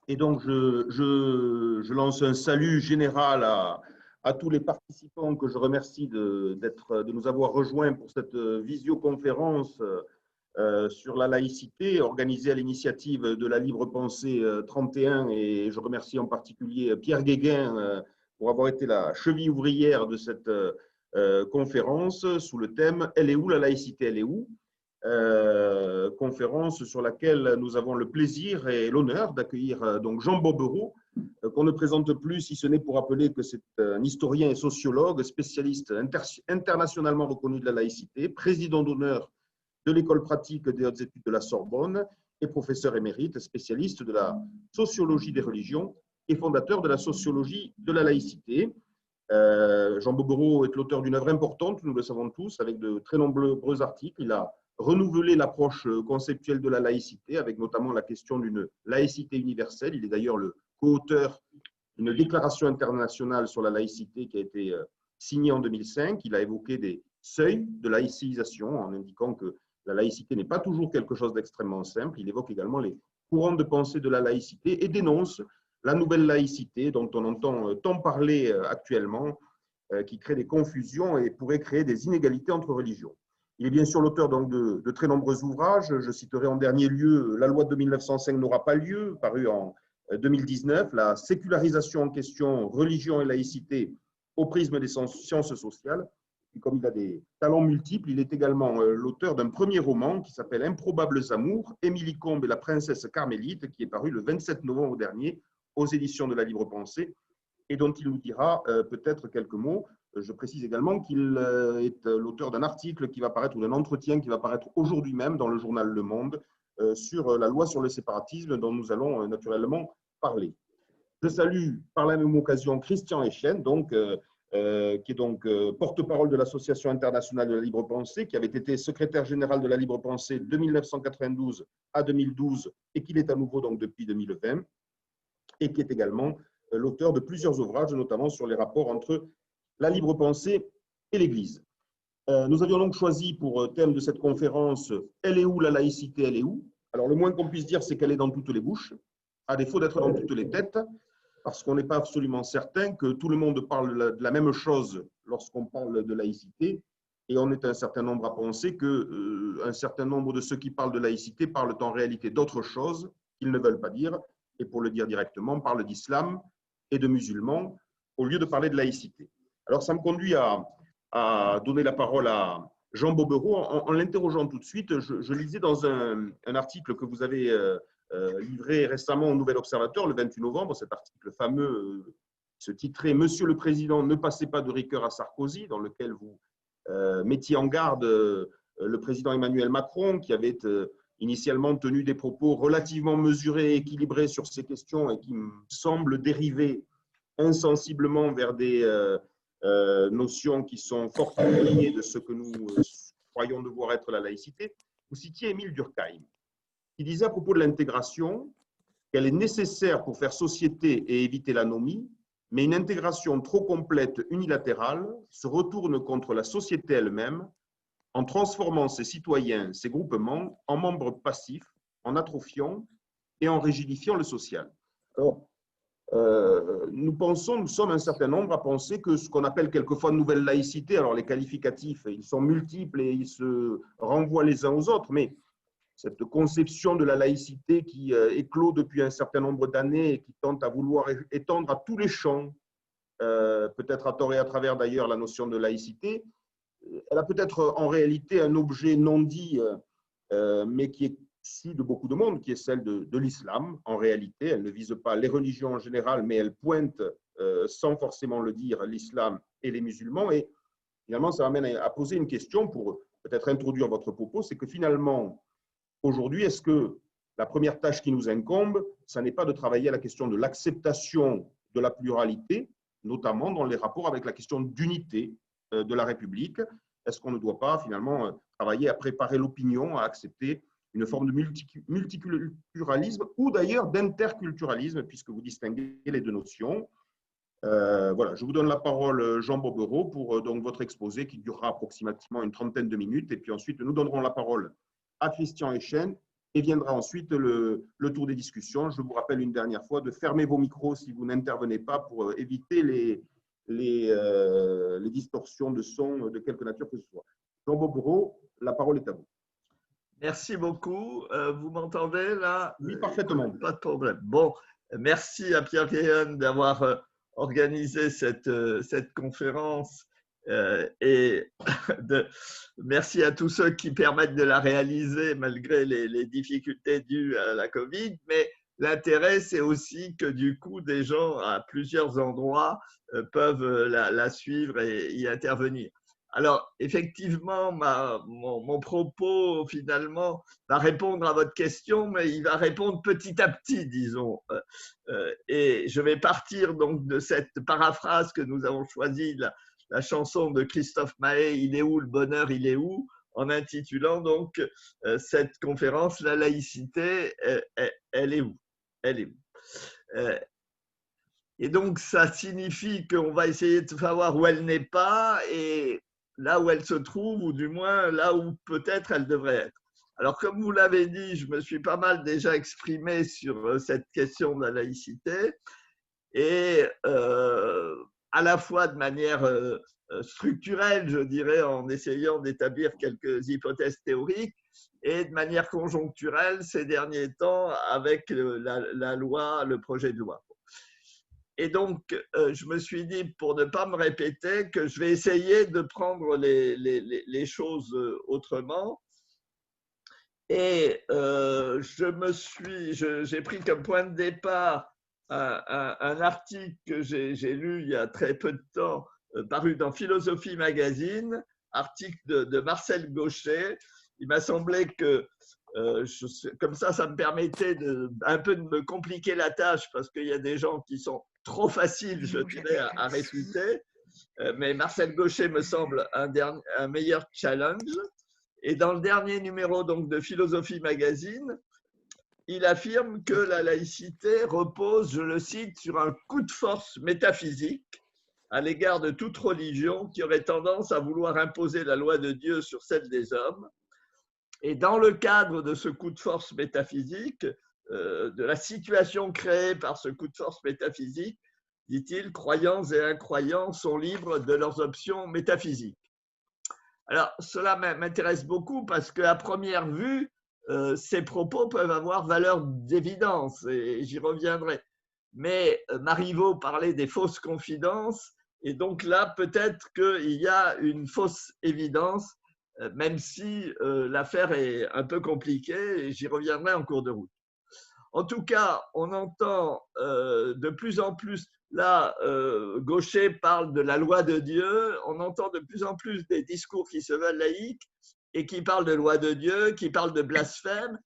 Et donc, je lance un salut général à tous les participants que je remercie de nous avoir rejoints pour cette visioconférence sur la laïcité organisée à l'initiative de la Libre Pensée 31. Et je remercie en particulier Pierre Guéguin pour avoir été la cheville ouvrière de cette conférence sous le thème « Elle est où la laïcité, elle est où ?» conférence sur laquelle nous avons le plaisir et l'honneur d'accueillir donc Jean Bobbereau, qu'on ne présente plus si ce n'est pour rappeler que c'est un historien et sociologue, spécialiste internationalement reconnu de la laïcité, président d'honneur de l'école pratique des hautes études de la Sorbonne et professeur émérite, spécialiste de la sociologie des religions et fondateur de la sociologie de la laïcité. Jean Bobbereau est l'auteur d'une œuvre importante, nous le savons tous, avec de très nombreux articles. Il a renouvelé l'approche conceptuelle de la laïcité, avec notamment la question d'une laïcité universelle. Il est d'ailleurs le co-auteur d'une déclaration internationale sur la laïcité qui a été signée en 2005. Il a évoqué des seuils de laïcisation en indiquant que la laïcité n'est pas toujours quelque chose d'extrêmement simple. Il évoque également les courants de pensée de la laïcité et dénonce la nouvelle laïcité dont on entend tant parler actuellement, qui crée des confusions et pourrait créer des inégalités entre religions. Il est bien sûr l'auteur de très nombreux ouvrages. Je citerai en dernier lieu La loi de 1905 n'aura pas lieu, paru en 2019, La sécularisation en question, religion et laïcité au prisme des sciences sociales. Et comme il a des talents multiples, il est également l'auteur d'un premier roman qui s'appelle Improbables amours, Émilie Combes et la princesse carmélite, qui est paru le 27 novembre dernier aux éditions de la Libre Pensée, et dont il nous dira peut-être quelques mots. Je précise également qu'il est l'auteur d'un article qui va paraître, ou d'un entretien qui va paraître aujourd'hui même dans le journal Le Monde, sur la loi sur le séparatisme dont nous allons naturellement parler. Je salue par la même occasion Christian Echen, donc, qui est donc porte-parole de l'Association internationale de la libre pensée, qui avait été secrétaire général de la libre pensée de 1992 à 2012 et qui l'est à nouveau donc depuis 2020, et qui est également l'auteur de plusieurs ouvrages, notamment sur les rapports entre la libre pensée et l'Église. Nous avions donc choisi pour thème de cette conférence « Elle est où la laïcité, elle est où ?» Alors, le moins qu'on puisse dire, c'est qu'elle est dans toutes les bouches, à défaut d'être dans toutes les têtes, parce qu'on n'est pas absolument certain que tout le monde parle de la même chose lorsqu'on parle de laïcité, et on est un certain nombre à penser qu'un certain nombre de ceux qui parlent de laïcité parlent en réalité d'autre chose qu'ils ne veulent pas dire, et pour le dire directement, parlent d'islam et de musulmans au lieu de parler de laïcité. Alors, ça me conduit à donner la parole à Jean Bobbereau en l'interrogeant tout de suite. Je lisais dans un article que vous avez livré récemment au Nouvel Observateur le 28 novembre, cet article fameux se titrait « Monsieur le Président, ne passez pas de rigueur à Sarkozy », dans lequel vous mettiez en garde le président Emmanuel Macron, qui avait initialement tenu des propos relativement mesurés et équilibrés sur ces questions et qui me semblent dériver insensiblement vers des notions qui sont fort éloignées de ce que nous croyons devoir être la laïcité. Vous citiez Émile Durkheim, qui disait à propos de l'intégration qu'elle est nécessaire pour faire société et éviter l'anomie, mais une intégration trop complète unilatérale se retourne contre la société elle-même en transformant ses citoyens, ses groupements, en membres passifs, en atrophiant et en rigidifiant le social. Alors, nous sommes un certain nombre à penser que ce qu'on appelle quelquefois nouvelle laïcité, alors les qualificatifs, ils sont multiples et ils se renvoient les uns aux autres, mais cette conception de la laïcité qui éclot depuis un certain nombre d'années et qui tente à vouloir étendre à tous les champs, peut-être à tort et à travers d'ailleurs la notion de laïcité, elle a peut-être en réalité un objet non dit, mais qui est issue de beaucoup de monde, qui est celle de l'islam. En réalité, elle ne vise pas les religions en général, mais elle pointe, sans forcément le dire, l'islam et les musulmans. Et finalement, ça m'amène à poser une question pour peut-être introduire votre propos, c'est que finalement, aujourd'hui, est-ce que la première tâche qui nous incombe, ça n'est pas de travailler à la question de l'acceptation de la pluralité, notamment dans les rapports avec la question d'unité de la République? Est-ce qu'on ne doit pas finalement travailler à préparer l'opinion à accepter une forme de multiculturalisme ou d'ailleurs d'interculturalisme, puisque vous distinguez les deux notions? Voilà, je vous donne la parole, Jean Bobbereau, pour donc votre exposé qui durera approximativement une trentaine de minutes. Et puis ensuite, nous donnerons la parole à Christian Echen et viendra ensuite le tour des discussions. Je vous rappelle une dernière fois de fermer vos micros si vous n'intervenez pas pour éviter les distorsions de son de quelque nature que ce soit. Jean Bobbereau, la parole est à vous. Merci beaucoup. Vous m'entendez là? Oui, parfaitement. Pas de problème. Bon, merci à Pierre Guéhen d'avoir organisé cette conférence et merci à tous ceux qui permettent de la réaliser malgré les difficultés dues à la Covid. Mais l'intérêt, c'est aussi que du coup, des gens à plusieurs endroits peuvent la suivre et y intervenir. Alors, effectivement, mon propos, finalement, va répondre à votre question, mais il va répondre petit à petit, disons. Et je vais partir donc de cette paraphrase que nous avons choisie, la chanson de Christophe Maé, « Il est où le bonheur, il est où ?» en intitulant donc cette conférence « La laïcité, elle est où ?» Elle est où? Et donc, ça signifie qu'on va essayer de savoir où elle n'est pas et là où elle se trouve, ou du moins là où peut-être elle devrait être. Alors, comme vous l'avez dit, je me suis pas mal déjà exprimé sur cette question de la laïcité, et à la fois de manière structurelle, je dirais, en essayant d'établir quelques hypothèses théoriques, et de manière conjoncturelle ces derniers temps avec la loi, le projet de loi. Et donc, je me suis dit, pour ne pas me répéter, que je vais essayer de prendre les choses autrement. Et j'ai pris comme point de départ un article que j'ai lu il y a très peu de temps, paru dans Philosophie Magazine, article de Marcel Gauchet. Il m'a semblé que comme ça me permettait un peu de me compliquer la tâche parce qu'il y a des gens qui sont trop faciles, je dirais, à réfuter. Mais Marcel Gauchet me semble un meilleur challenge. Et dans le dernier numéro donc, de Philosophie Magazine, il affirme que la laïcité repose, je le cite, sur un coup de force métaphysique à l'égard de toute religion qui aurait tendance à vouloir imposer la loi de Dieu sur celle des hommes. Et dans le cadre de ce coup de force métaphysique, de la situation créée par ce coup de force métaphysique, dit-il, croyants et incroyants sont libres de leurs options métaphysiques. Alors, cela m'intéresse beaucoup parce qu'à première vue, ces propos peuvent avoir valeur d'évidence et j'y reviendrai. Mais Marivaux parlait des fausses confidences et donc là, peut-être qu'il y a une fausse évidence, même si l'affaire est un peu compliquée et j'y reviendrai en cours de route. En tout cas, on entend de plus en plus, là, Gauchet parle de la loi de Dieu, on entend de plus en plus des discours qui se veulent laïques et qui parlent de loi de Dieu, qui parlent de blasphème,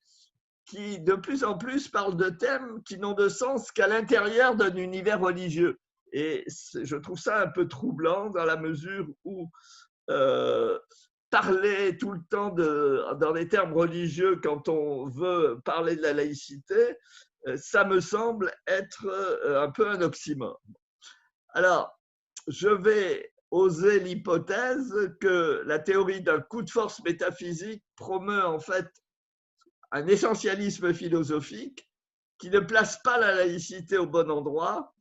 qui de plus en plus parlent de thèmes qui n'ont de sens qu'à l'intérieur d'un univers religieux. Et je trouve ça un peu troublant dans la mesure où parler tout le temps dans des termes religieux quand on veut parler de la laïcité, ça me semble être un peu un oxymore. Alors, je vais oser l'hypothèse que la théorie d'un coup de force métaphysique promeut en fait un essentialisme philosophique qui ne place pas la laïcité au bon endroit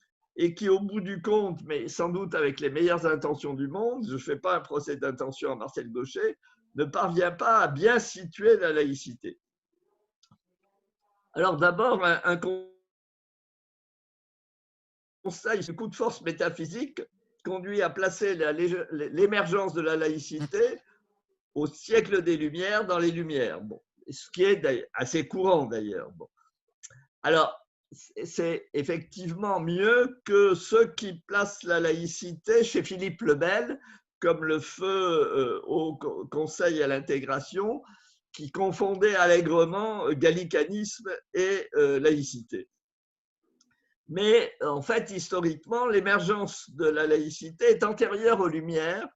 et qui, au bout du compte, mais sans doute avec les meilleures intentions du monde, je ne fais pas un procès d'intention à Marcel Gauchet, ne parvient pas à bien situer la laïcité. Alors d'abord, un constat, ce coup de force métaphysique conduit à placer l'émergence de la laïcité au siècle des Lumières dans les Lumières, bon, ce qui est assez courant d'ailleurs. Bon. Alors, c'est effectivement mieux que ceux qui placent la laïcité chez Philippe le Bel, comme le feu au Conseil à l'intégration, qui confondait allègrement gallicanisme et laïcité. Mais en fait, historiquement, l'émergence de la laïcité est antérieure aux Lumières,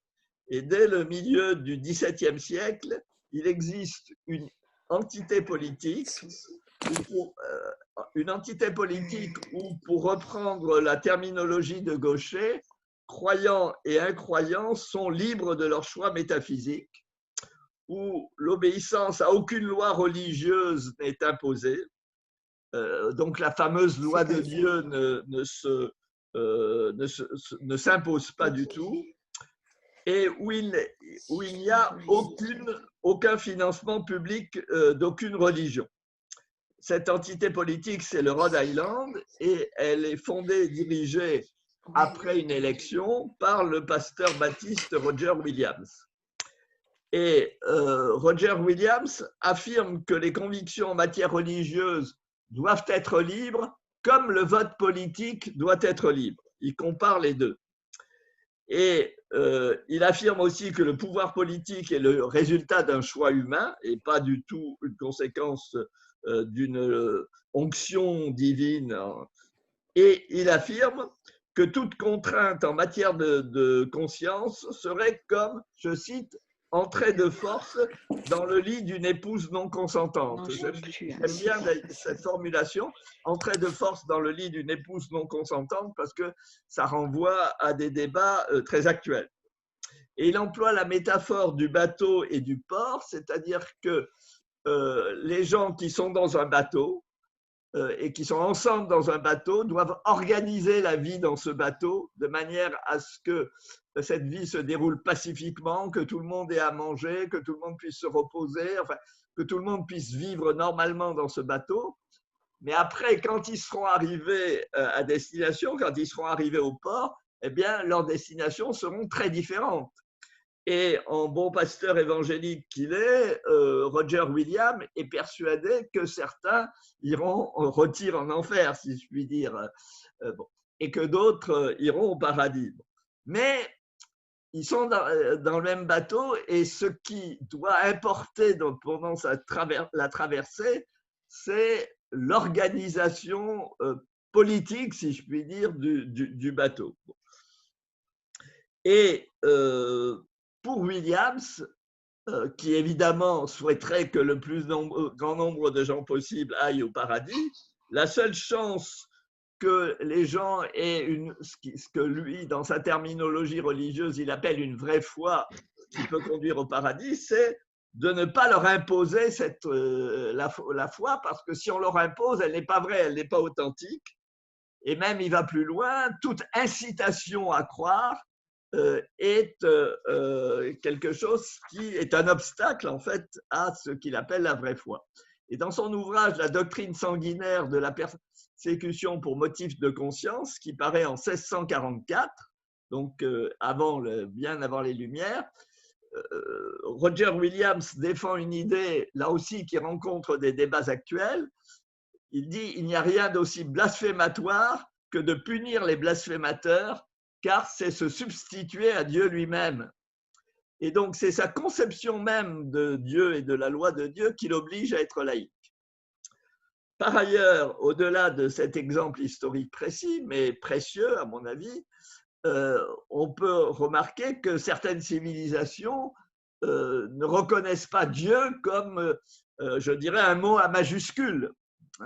et dès le milieu du XVIIe siècle, il existe une entité politique où, pour reprendre la terminologie de Gauchet, croyants et incroyants sont libres de leur choix métaphysique. où l'obéissance à aucune loi religieuse n'est imposée. Donc la fameuse loi de Dieu ne s'impose pas du tout, et où il n'y a aucun financement public d'aucune religion. Cette entité politique, c'est le Rhode Island, et elle est fondée et dirigée après une élection par le pasteur baptiste Roger Williams. Et Roger Williams affirme que les convictions en matière religieuse doivent être libres, comme le vote politique doit être libre. Il compare les deux. Et il affirme aussi que le pouvoir politique est le résultat d'un choix humain et pas du tout une conséquence d'une onction divine. Et il affirme que toute contrainte en matière de conscience serait comme, je cite, entrer de force dans le lit d'une épouse non consentante. J'aime bien cette formulation, entrer de force dans le lit d'une épouse non consentante, parce que ça renvoie à des débats très actuels. Et il emploie la métaphore du bateau et du port, c'est-à-dire que les gens qui sont dans un bateau et qui sont ensemble dans un bateau doivent organiser la vie dans ce bateau de manière à ce que cette vie se déroule pacifiquement, que tout le monde ait à manger, que tout le monde puisse se reposer, enfin, que tout le monde puisse vivre normalement dans ce bateau. Mais après, quand ils seront arrivés à destination, quand ils seront arrivés au port, eh bien, leurs destinations seront très différentes. Et en bon pasteur évangélique qu'il est, Roger Williams est persuadé que certains iront rôtir en enfer, si je puis dire, bon, et que d'autres iront au paradis. Mais ils sont dans le même bateau, et ce qui doit importer pendant la traversée, c'est l'organisation politique, si je puis dire, du bateau. Et pour Williams, qui évidemment souhaiterait que le plus grand nombre de gens possible aillent au paradis, la seule chance que les gens aient ce que lui, dans sa terminologie religieuse, il appelle une vraie foi qui peut conduire au paradis, c'est de ne pas leur imposer la foi, parce que si on leur impose, elle n'est pas vraie, elle n'est pas authentique. Et même, il va plus loin, toute incitation à croire est quelque chose qui est un obstacle en fait à ce qu'il appelle la vraie foi. Et dans son ouvrage La doctrine sanguinaire de la persécution pour motif de conscience, qui paraît en 1644, donc bien avant les Lumières, Roger Williams défend une idée, là aussi, qui rencontre des débats actuels. Il dit: il n'y a rien d'aussi blasphématoire que de punir les blasphémateurs, car c'est se substituer à Dieu lui-même. Et donc, c'est sa conception même de Dieu et de la loi de Dieu qui l'oblige à être laïque. Par ailleurs, au-delà de cet exemple historique précis, mais précieux à mon avis, on peut remarquer que certaines civilisations ne reconnaissent pas Dieu comme, je dirais, un mot à majuscule.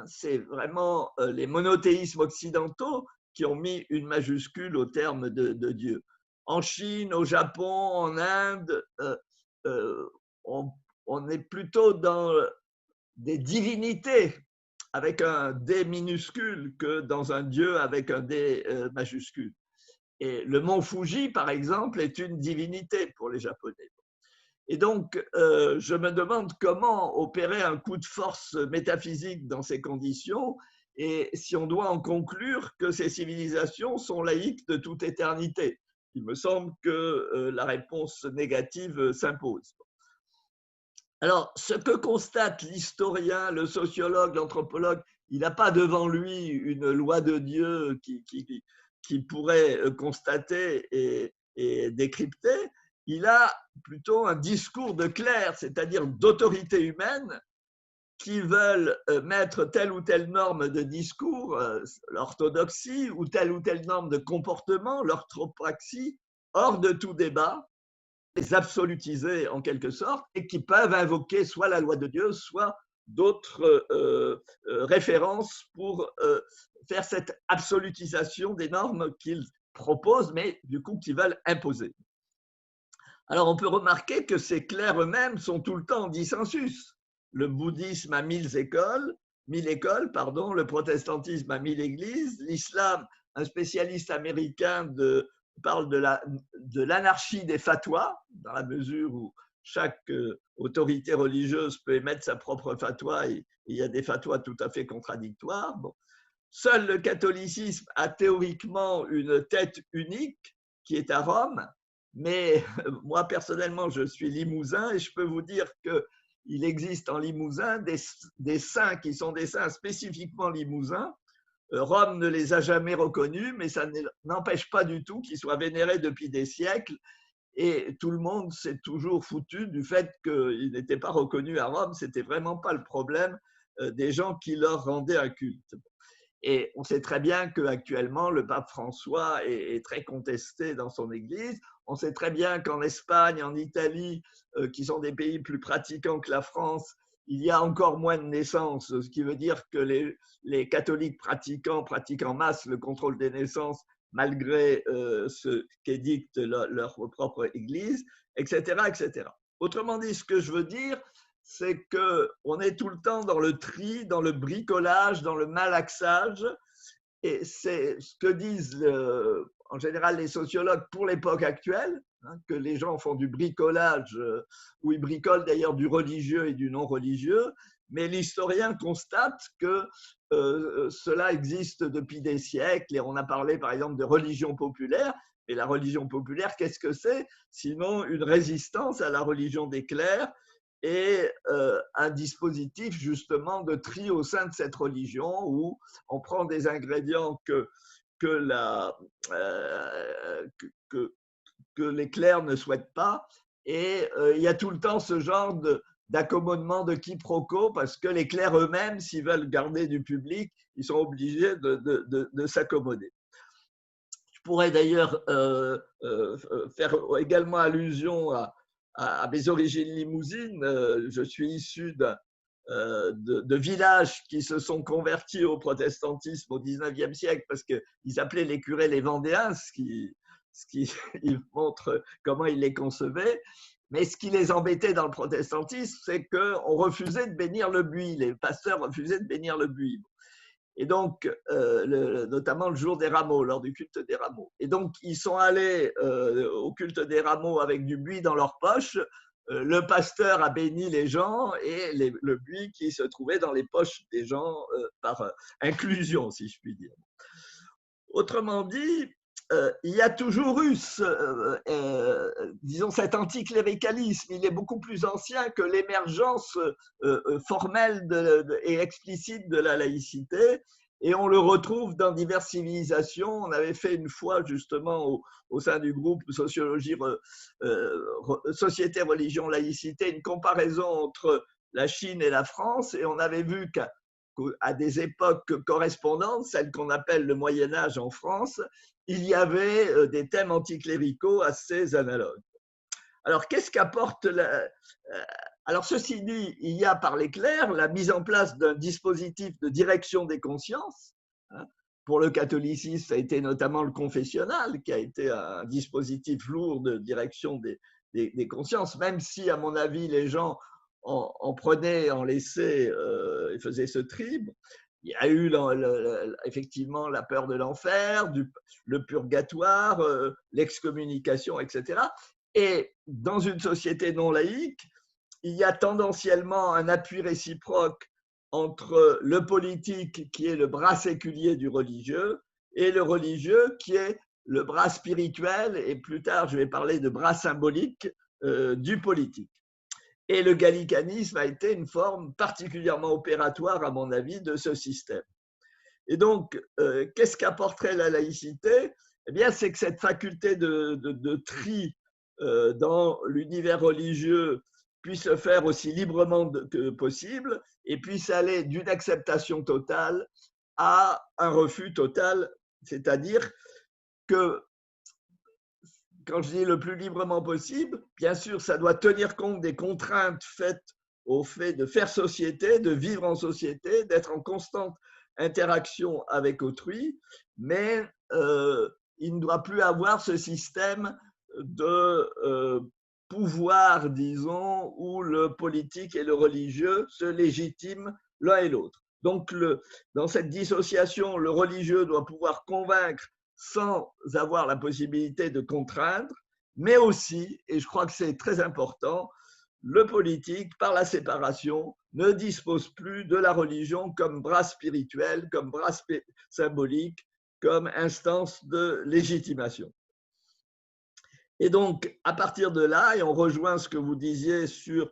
C'est vraiment les monothéismes occidentaux qui ont mis une majuscule au terme de Dieu. En Chine, au Japon, en Inde, on est plutôt dans des divinités avec un D minuscule que dans un Dieu avec un D majuscule. Et le mont Fuji, par exemple, est une divinité pour les Japonais. Et donc, je me demande comment opérer un coup de force métaphysique dans ces conditions, et si on doit en conclure que ces civilisations sont laïques de toute éternité. Il me semble que la réponse négative s'impose. Alors, ce que constate l'historien, le sociologue, l'anthropologue, il n'a pas devant lui une loi de Dieu qui pourrait constater et décrypter. Il a plutôt un discours de clercs, c'est-à-dire d'autorités humaines, qui veulent mettre telle ou telle norme de discours, l'orthodoxie, ou telle norme de comportement, l'orthopraxie, hors de tout débat, les absolutiser en quelque sorte, et qui peuvent invoquer soit la loi de Dieu, soit d'autres références pour faire cette absolutisation des normes qu'ils proposent, mais du coup qu'ils veulent imposer. Alors, on peut remarquer que ces clercs eux-mêmes sont tout le temps en dissensus. Le bouddhisme a 1000 écoles, pardon, le protestantisme a 1000 églises, l'islam, un spécialiste américain parle de l'anarchie des fatwas, dans la mesure où chaque autorité religieuse peut émettre sa propre fatwa et il y a des fatwas tout à fait contradictoires. Bon. Seul le catholicisme a théoriquement une tête unique qui est à Rome, mais moi personnellement je suis limousin et je peux vous dire qu'il existe en Limousin des saints qui sont des saints spécifiquement limousins. Rome ne les a jamais reconnus, mais ça n'empêche pas du tout qu'ils soient vénérés depuis des siècles et tout le monde s'est toujours foutu du fait qu'ils n'étaient pas reconnus à Rome. C'était vraiment pas le problème des gens qui leur rendaient un culte. Et on sait très bien qu'actuellement, le pape François est très contesté dans son Église. On sait très bien qu'en Espagne, en Italie, qui sont des pays plus pratiquants que la France, il y a encore moins de naissances, ce qui veut dire que les catholiques pratiquent en masse le contrôle des naissances malgré ce qu'édicte leur propre Église, etc., etc. Autrement dit, ce que je veux dire, c'est qu'on est tout le temps dans le tri, dans le bricolage, dans le malaxage. Et c'est ce que disent en général les sociologues pour l'époque actuelle, hein, que les gens font du bricolage, où ils bricolent d'ailleurs du religieux et du non religieux. Mais l'historien constate que cela existe depuis des siècles. Et on a parlé par exemple de religion populaire. Et la religion populaire, qu'est-ce que c'est? Sinon une résistance à la religion des clercs et un dispositif justement de tri au sein de cette religion où on prend des ingrédients que les clercs ne souhaitent pas et il y a tout le temps ce genre d'accommodement, de quiproquo parce que les clercs eux-mêmes, s'ils veulent garder du public, ils sont obligés de s'accommoder. Je pourrais d'ailleurs faire également allusion à mes origines limousines. Je suis issu de villages qui se sont convertis au protestantisme au XIXe siècle parce qu'ils appelaient les curés les Vendéens, ce qui montre comment ils les concevaient. Mais ce qui les embêtait dans le protestantisme, c'est qu'on refusait de bénir le buis. Les pasteurs refusaient de bénir le buis. Et donc, notamment le jour des rameaux, lors du culte des rameaux. Et donc, ils sont allés au culte des rameaux avec du buis dans leur poche. Le pasteur a béni les gens et le buis qui se trouvait dans les poches des gens par inclusion, si je puis dire. Autrement dit, il y a toujours eu, disons, cet anticléricalisme. Il est beaucoup plus ancien que l'émergence formelle et explicite de la laïcité. Et on le retrouve dans diverses civilisations. On avait fait une fois, justement, au sein du groupe Sociologie, Société, Religion, Laïcité, une comparaison entre la Chine et la France. Et on avait vu qu'à des époques correspondantes, celles qu'on appelle le Moyen-Âge en France, il y avait des thèmes anticléricaux assez analogues. Alors, qu'est-ce qu'apporte Alors, ceci dit, il y a par les clercs la mise en place d'un dispositif de direction des consciences. Pour le catholicisme, ça a été notamment le confessionnal, qui a été un dispositif lourd de direction des consciences, même si, à mon avis, les gens en prenaient, en laissaient et faisaient ce tri. Il y a eu effectivement la peur de l'enfer, le purgatoire, l'excommunication, etc. Et dans une société non laïque, il y a tendanciellement un appui réciproque entre le politique, qui est le bras séculier du religieux, et le religieux, qui est le bras spirituel, et plus tard, je vais parler de bras symbolique du politique. Et le gallicanisme a été une forme particulièrement opératoire, à mon avis, de ce système. Et donc, qu'est-ce qu'apporterait la laïcité? Eh bien, c'est que cette faculté de tri dans l'univers religieux puisse se faire aussi librement que possible et puisse aller d'une acceptation totale à un refus total, c'est-à-dire que quand je dis le plus librement possible, bien sûr, ça doit tenir compte des contraintes faites au fait de faire société, de vivre en société, d'être en constante interaction avec autrui, mais il ne doit plus avoir ce système de pouvoir, disons, où le politique et le religieux se légitiment l'un et l'autre. Donc, dans cette dissociation, le religieux doit pouvoir convaincre sans avoir la possibilité de contraindre, mais aussi, et je crois que c'est très important, le politique, par la séparation, ne dispose plus de la religion comme bras spirituel, comme bras symbolique, comme instance de légitimation. Et donc, à partir de là, et on rejoint ce que vous disiez sur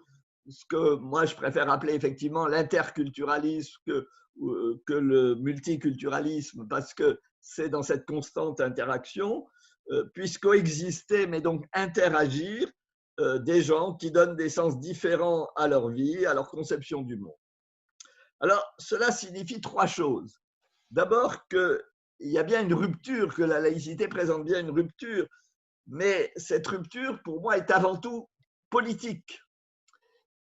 ce que moi je préfère appeler effectivement l'interculturalisme que le multiculturalisme, parce que c'est dans cette constante interaction, puisse coexister, mais donc interagir, des gens qui donnent des sens différents à leur vie, à leur conception du monde. Alors, cela signifie trois choses. D'abord, qu'il y a bien une rupture, que la laïcité présente bien une rupture, mais cette rupture, pour moi, est avant tout politique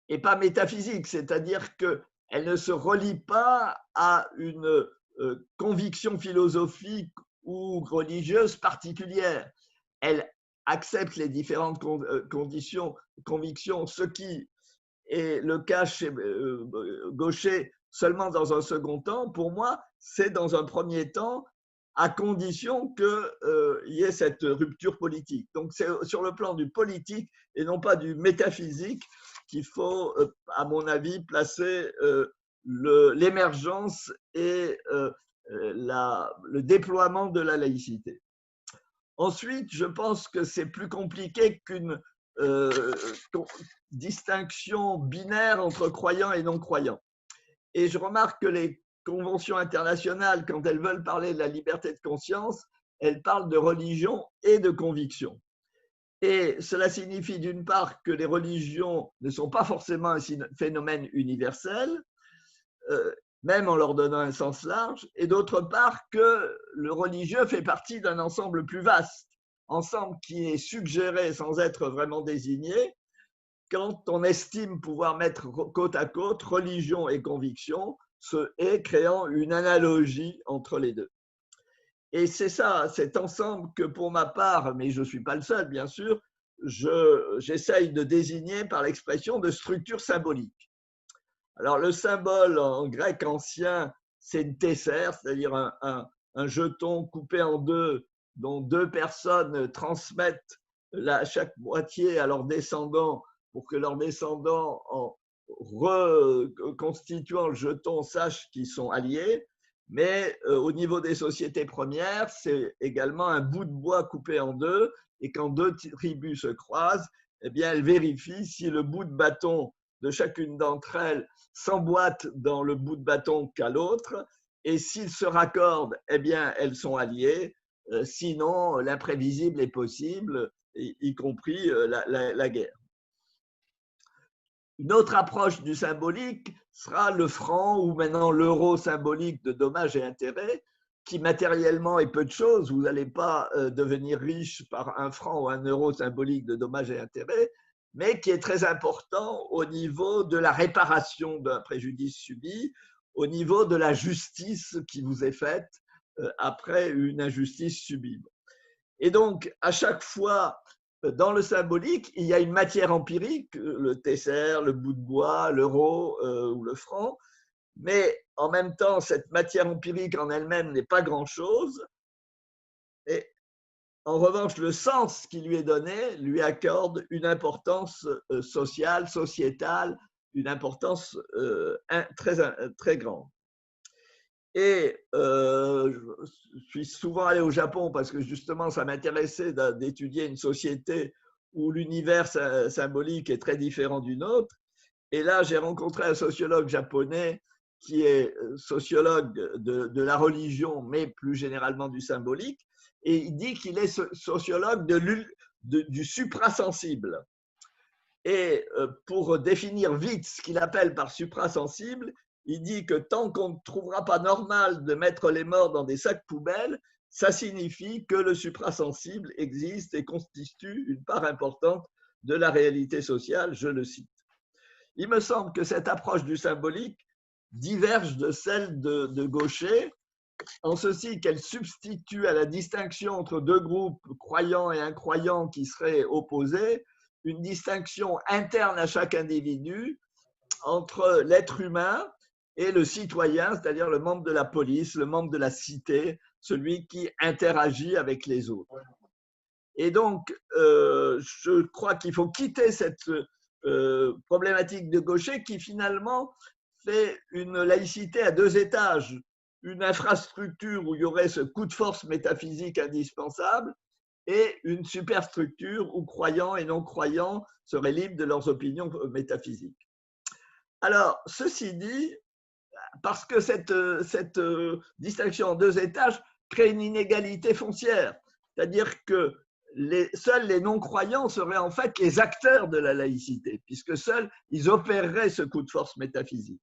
et pas métaphysique, c'est-à-dire qu'elle ne se relie pas à une conviction philosophique ou religieuse particulière. Elle accepte les différentes convictions, ce qui est le cas chez Gaucher seulement dans un second temps. Pour moi, c'est dans un premier temps à condition qu'il y ait cette rupture politique. Donc, c'est sur le plan du politique et non pas du métaphysique qu'il faut, à mon avis, placer l'émergence et le déploiement de la laïcité. Ensuite, je pense que c'est plus compliqué qu'une distinction binaire entre croyants et non-croyants. Et je remarque que les conventions internationales, quand elles veulent parler de la liberté de conscience, elles parlent de religion et de conviction. Et cela signifie d'une part que les religions ne sont pas forcément un phénomène universel, même en leur donnant un sens large, et d'autre part que le religieux fait partie d'un ensemble plus vaste, ensemble qui est suggéré sans être vraiment désigné, quand on estime pouvoir mettre côte à côte religion et conviction, et créant une analogie entre les deux. Et c'est ça, cet ensemble que pour ma part, mais je ne suis pas le seul bien sûr, j'essaye de désigner par l'expression de structure symbolique. Alors le symbole en grec ancien, c'est une tesser, c'est-à-dire un jeton coupé en deux, dont deux personnes transmettent chaque moitié à leurs descendants pour que leurs descendants, en reconstituant le jeton, sachent qu'ils sont alliés. Mais au niveau des sociétés premières, c'est également un bout de bois coupé en deux, et quand deux tribus se croisent, eh bien, elles vérifient si le bout de bâton de chacune d'entre elles s'emboîte dans le bout de bâton qu'à l'autre, et s'ils se raccordent, eh bien, elles sont alliées. Sinon, l'imprévisible est possible, y compris la guerre. Une autre approche du symbolique sera le franc ou maintenant l'euro symbolique de dommages et intérêts, qui matériellement est peu de choses. Vous n'allez pas devenir riche par un franc ou un euro symbolique de dommages et intérêts, mais qui est très important au niveau de la réparation d'un préjudice subi, au niveau de la justice qui vous est faite après une injustice subie. Et donc, à chaque fois, dans le symbolique, il y a une matière empirique, le tesser, le bout de bois, l'euro ou le franc, mais en même temps, cette matière empirique en elle-même n'est pas grand-chose. Et en revanche, le sens qui lui est donné lui accorde une importance sociale, sociétale, une importance très grande. Et je suis souvent allé au Japon parce que justement, ça m'intéressait d'étudier une société où l'univers symbolique est très différent du nôtre. Et là, j'ai rencontré un sociologue japonais qui est sociologue de la religion, mais plus généralement du symbolique. Et il dit qu'il est sociologue du suprasensible. Et pour définir vite ce qu'il appelle par suprasensible, il dit que tant qu'on ne trouvera pas normal de mettre les morts dans des sacs poubelles, ça signifie que le suprasensible existe et constitue une part importante de la réalité sociale, je le cite. Il me semble que cette approche du symbolique diverge de celle de Gaucher, en ceci qu'elle substitue à la distinction entre deux groupes croyants et incroyants qui seraient opposés, une distinction interne à chaque individu entre l'être humain et le citoyen, c'est-à-dire le membre de la police, le membre de la cité, celui qui interagit avec les autres. Et donc, je crois qu'il faut quitter cette problématique de Gaucher qui finalement fait une laïcité à deux étages. Une infrastructure où il y aurait ce coup de force métaphysique indispensable et une superstructure où croyants et non-croyants seraient libres de leurs opinions métaphysiques. Alors, ceci dit, parce que cette distinction en deux étages crée une inégalité foncière, c'est-à-dire que seuls les non-croyants seraient en fait les acteurs de la laïcité, puisque seuls ils opéreraient ce coup de force métaphysique.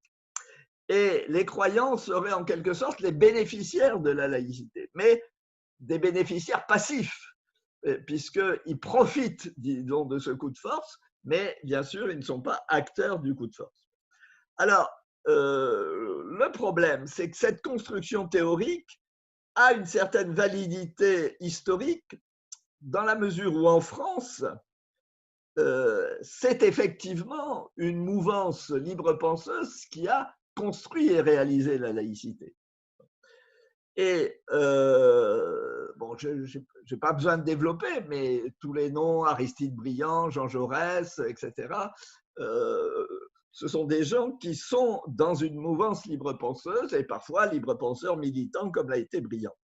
Et les croyants seraient en quelque sorte les bénéficiaires de la laïcité, mais des bénéficiaires passifs, puisqu'ils profitent, disons, de ce coup de force, mais bien sûr, ils ne sont pas acteurs du coup de force. Alors, le problème, c'est que cette construction théorique a une certaine validité historique dans la mesure où en France, c'est effectivement une mouvance libre-penseuse qui a construit et réalisé la laïcité. Et bon, je n'ai pas besoin de développer, mais tous les noms, Aristide Briand, Jean Jaurès, etc., ce sont des gens qui sont dans une mouvance libre-penseuse et parfois libre-penseurs militants comme l'a été Briand.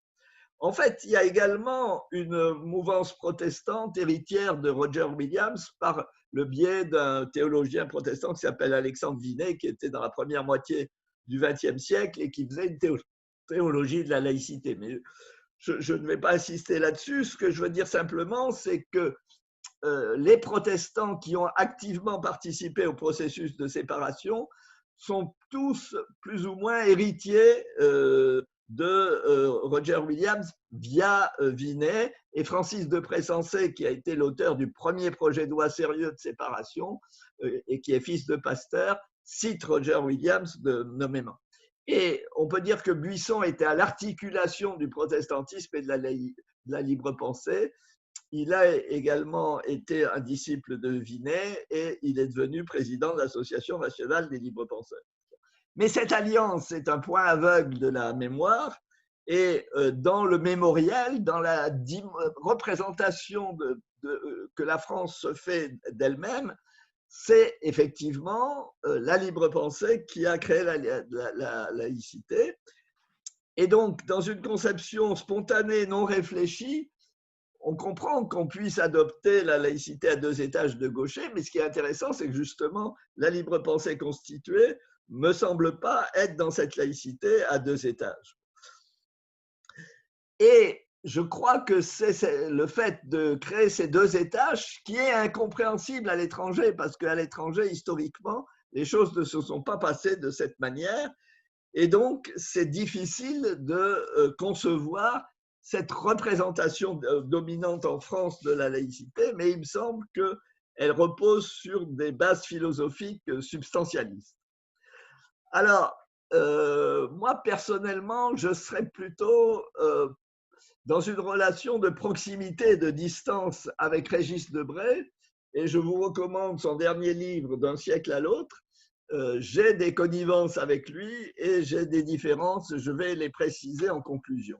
En fait, il y a également une mouvance protestante héritière de Roger Williams par le biais d'un théologien protestant qui s'appelle Alexandre Vinet, qui était dans la première moitié du XXe siècle et qui faisait une théologie de la laïcité. Mais je ne vais pas insister là-dessus. Ce que je veux dire simplement, c'est que les protestants qui ont activement participé au processus de séparation sont tous plus ou moins héritiers de Roger Williams via Vinet, et Francis de Pressensé, qui a été l'auteur du premier projet de loi sérieux de séparation et qui est fils de pasteur, cite Roger Williams nommément. Et on peut dire que Buisson était à l'articulation du protestantisme et de la libre pensée. Il a également été un disciple de Vinet et il est devenu président de l'Association nationale des libres penseurs. Mais cette alliance est un point aveugle de la mémoire et dans le mémorial, dans la représentation que la France se fait d'elle-même, c'est effectivement la libre pensée qui a créé la laïcité. Et donc, dans une conception spontanée, non réfléchie, on comprend qu'on puisse adopter la laïcité à deux étages de Gaucher, mais ce qui est intéressant, c'est que justement, la libre pensée constituée ne me semble pas être dans cette laïcité à deux étages. Et je crois que c'est le fait de créer ces deux étages qui est incompréhensible à l'étranger, parce qu'à l'étranger, historiquement, les choses ne se sont pas passées de cette manière, et donc c'est difficile de concevoir cette représentation dominante en France de la laïcité, mais il me semble qu'elle repose sur des bases philosophiques substantialistes. Alors, moi, personnellement, je serais plutôt dans une relation de proximité et de distance avec Régis Debray, et je vous recommande son dernier livre, D'un siècle à l'autre. J'ai des connivences avec lui et j'ai des différences, je vais les préciser en conclusion.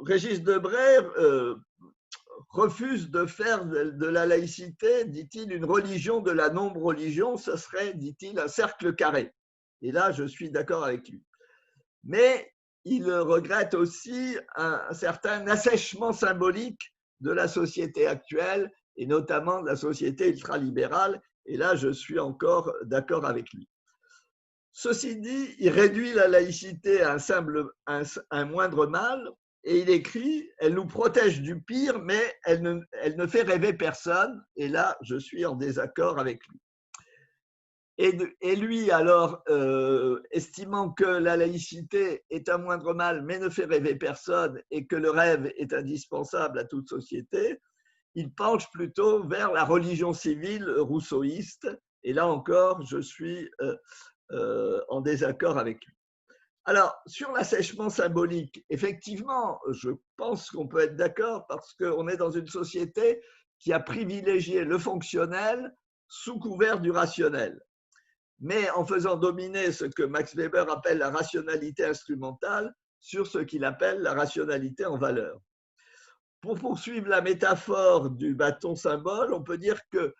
Régis Debray refuse de faire de la laïcité, dit-il, une religion de la non-religion, ce serait, dit-il, un cercle carré. Et là, je suis d'accord avec lui. Mais il regrette aussi un certain assèchement symbolique de la société actuelle, et notamment de la société ultralibérale, et là, je suis encore d'accord avec lui. Ceci dit, il réduit la laïcité à un moindre mal, et il écrit « Elle nous protège du pire, mais elle ne fait rêver personne ». Et là, je suis en désaccord avec lui. Et lui, alors, estimant que la laïcité est un moindre mal, mais ne fait rêver personne, et que le rêve est indispensable à toute société, il penche plutôt vers la religion civile rousseauiste. Et là encore, je suis en désaccord avec lui. Alors, sur l'assèchement symbolique, effectivement, je pense qu'on peut être d'accord parce qu'on est dans une société qui a privilégié le fonctionnel sous couvert du rationnel, mais en faisant dominer ce que Max Weber appelle la rationalité instrumentale sur ce qu'il appelle la rationalité en valeur. Pour poursuivre la métaphore du bâton symbole, on peut dire que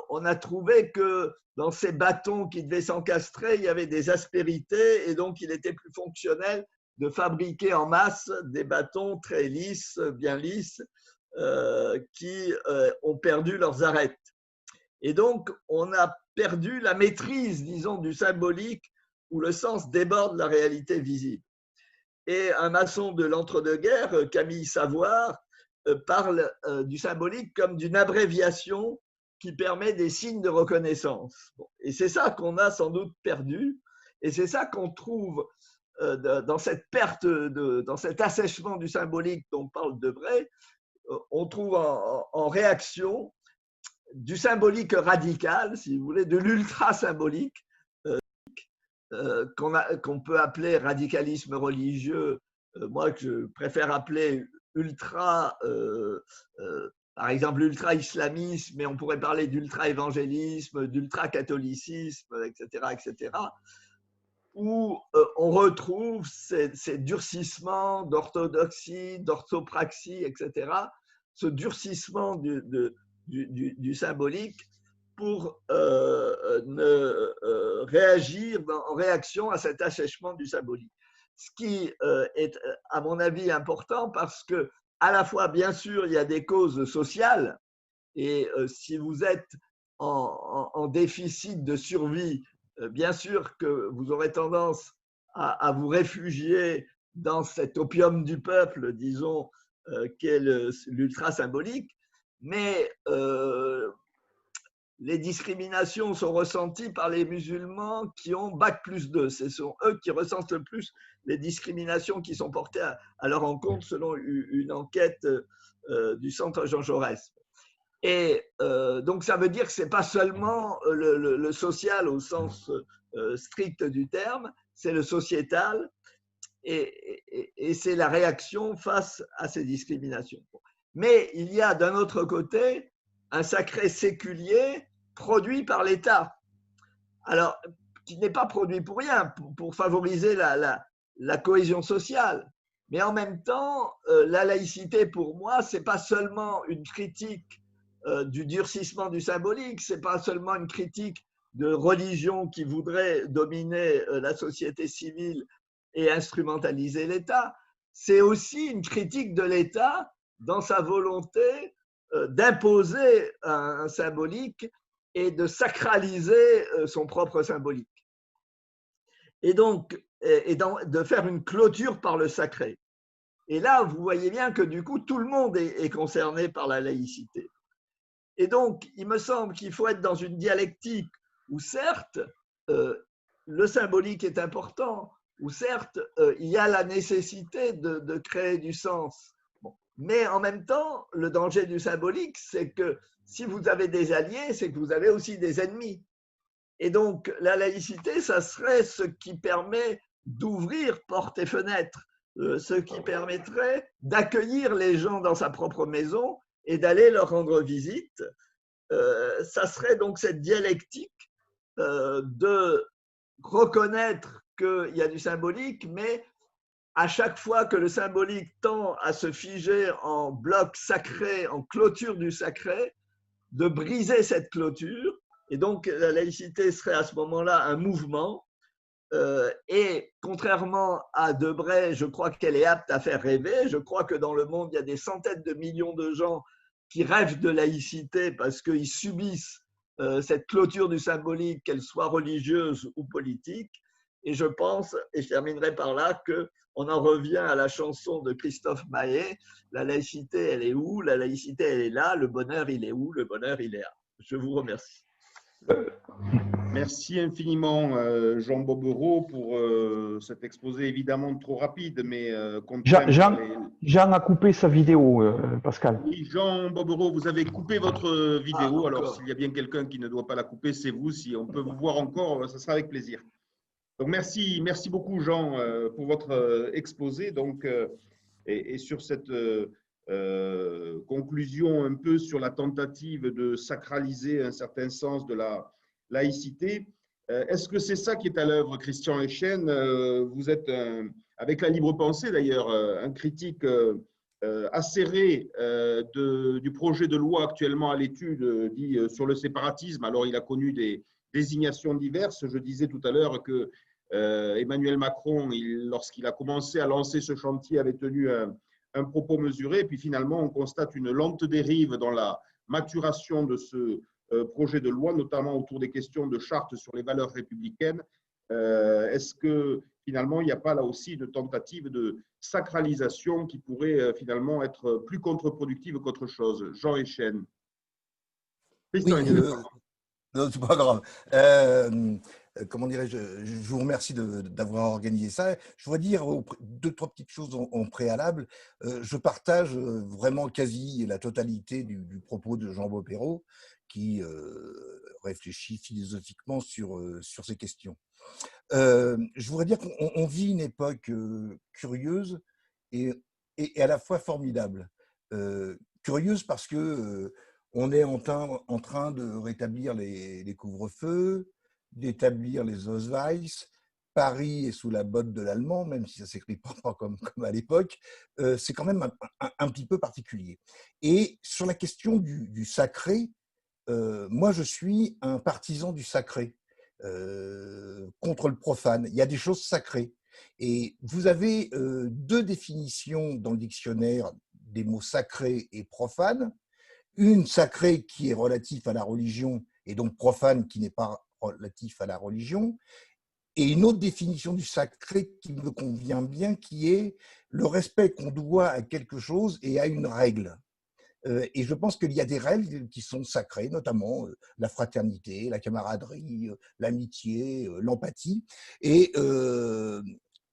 on a trouvé que dans ces bâtons qui devaient s'encastrer, il y avait des aspérités et donc il était plus fonctionnel de fabriquer en masse des bâtons très lisses, bien lisses, qui ont perdu leurs arêtes. Et donc, on a perdu la maîtrise, disons, du symbolique où le sens déborde la réalité visible. Et un maçon de l'entre-deux-guerres, Camille Savoir, parle du symbolique comme d'une abréviation qui permet des signes de reconnaissance. Et c'est ça qu'on a sans doute perdu, et c'est ça qu'on trouve dans cette perte, dans cet assèchement du symbolique dont parle Debray, on trouve en réaction du symbolique radical, si vous voulez, de l'ultra-symbolique, qu'on peut appeler radicalisme religieux, moi que je préfère appeler ultra, par exemple ultra-islamisme, mais on pourrait parler d'ultra-évangélisme, d'ultra-catholicisme, etc., etc., où on retrouve ces durcissements d'orthodoxie, d'orthopraxie, etc., ce durcissement du symbolique pour réagir en réaction à cet assèchement du symbolique. Ce qui est, à mon avis, important parce que, à la fois, bien sûr, il y a des causes sociales, et si vous êtes en déficit de survie, bien sûr que vous aurez tendance à vous réfugier dans cet opium du peuple, disons, qu'est l'ultra-symbolique, mais les discriminations sont ressenties par les musulmans qui ont Bac+2. Ce sont eux qui ressentent le plus les discriminations qui sont portées à leur encontre selon une enquête du Centre Jean Jaurès. Et donc, ça veut dire que ce n'est pas seulement le social au sens strict du terme, c'est le sociétal et c'est la réaction face à ces discriminations. Mais il y a d'un autre côté un sacré séculier produit par l'État, alors qui n'est pas produit pour rien, pour favoriser la cohésion sociale. Mais en même temps, la laïcité, pour moi, ce n'est pas seulement une critique du durcissement du symbolique, ce n'est pas seulement une critique de religion qui voudrait dominer la société civile et instrumentaliser l'État, c'est aussi une critique de l'État dans sa volonté d'imposer un symbolique et de sacraliser son propre symbolique. Et donc, de faire une clôture par le sacré. Et là, vous voyez bien que du coup, tout le monde est concerné par la laïcité. Et donc, il me semble qu'il faut être dans une dialectique où certes, le symbolique est important, où certes, il y a la nécessité de créer du sens. Bon. Mais en même temps, le danger du symbolique, c'est que si vous avez des alliés, c'est que vous avez aussi des ennemis. Et donc, la laïcité, ça serait ce qui permet d'ouvrir portes et fenêtres, ce qui permettrait d'accueillir les gens dans sa propre maison et d'aller leur rendre visite. Ça serait donc cette dialectique de reconnaître qu'il y a du symbolique, mais à chaque fois que le symbolique tend à se figer en bloc sacré, en clôture du sacré, de briser cette clôture. Et donc, la laïcité serait à ce moment-là un mouvement. Et contrairement à Debray, je crois qu'elle est apte à faire rêver. Je crois que dans le monde, il y a des centaines de millions de gens qui rêvent de laïcité parce qu'ils subissent cette clôture du symbolique, qu'elle soit religieuse ou politique. Et je pense, et je terminerai par là, qu'on en revient à la chanson de Christophe Maé, la laïcité, elle est où? La laïcité, elle est là. Le bonheur, il est où? Le bonheur, il est là. Je vous remercie. Merci infiniment, Jean Bobbereau, pour cet exposé évidemment trop rapide, mais Jean a coupé sa vidéo, Pascal. Oui, Jean Bobbereau, vous avez coupé votre vidéo. Alors, encore. s'il y a bien quelqu'un qui ne doit pas la couper, c'est vous. Si on peut vous voir encore, ça sera avec plaisir. Donc, merci beaucoup, Jean, pour votre exposé. Donc, et sur cette conclusion un peu sur la tentative de sacraliser un certain sens de la laïcité. Est-ce que c'est ça qui est à l'œuvre, Christian Echen? Vous êtes, avec la libre pensée d'ailleurs, un critique acéré du projet de loi actuellement à l'étude dit sur le séparatisme. Alors, il a connu des désignations diverses. Je disais tout à l'heure que Emmanuel Macron, lorsqu'il a commencé à lancer ce chantier, avait tenu un propos mesuré. Et puis finalement, on constate une lente dérive dans la maturation de ce projet de loi, notamment autour des questions de charte sur les valeurs républicaines. Est-ce que finalement, il n'y a pas là aussi une tentative de sacralisation qui pourrait finalement être plus contre-productive qu'autre chose? Jean Echen. Oui, non, c'est pas grave. Comment dirais-je, je vous remercie d'avoir organisé ça. Je voudrais dire deux, trois petites choses en préalable. Je partage vraiment quasi la totalité du propos de Jean Beauperrot qui réfléchit philosophiquement sur ces questions. Je voudrais dire qu'on vit une époque curieuse et à la fois formidable. Curieuse parce que on est en train de rétablir les couvre-feux, d'établir les Ausweis. Paris est sous la botte de l'allemand, même si ça ne s'écrit pas comme à l'époque. C'est quand même un petit peu particulier. Et sur la question du sacré, moi, je suis un partisan du sacré contre le profane. Il y a des choses sacrées. Et vous avez deux définitions dans le dictionnaire des mots sacrés et profanes. Une sacrée qui est relative à la religion et donc profane qui n'est pas relatif à la religion. Et une autre définition du sacré qui me convient bien, qui est le respect qu'on doit à quelque chose et à une règle. Et je pense qu'il y a des règles qui sont sacrées, notamment la fraternité, la camaraderie, l'amitié, l'empathie. Et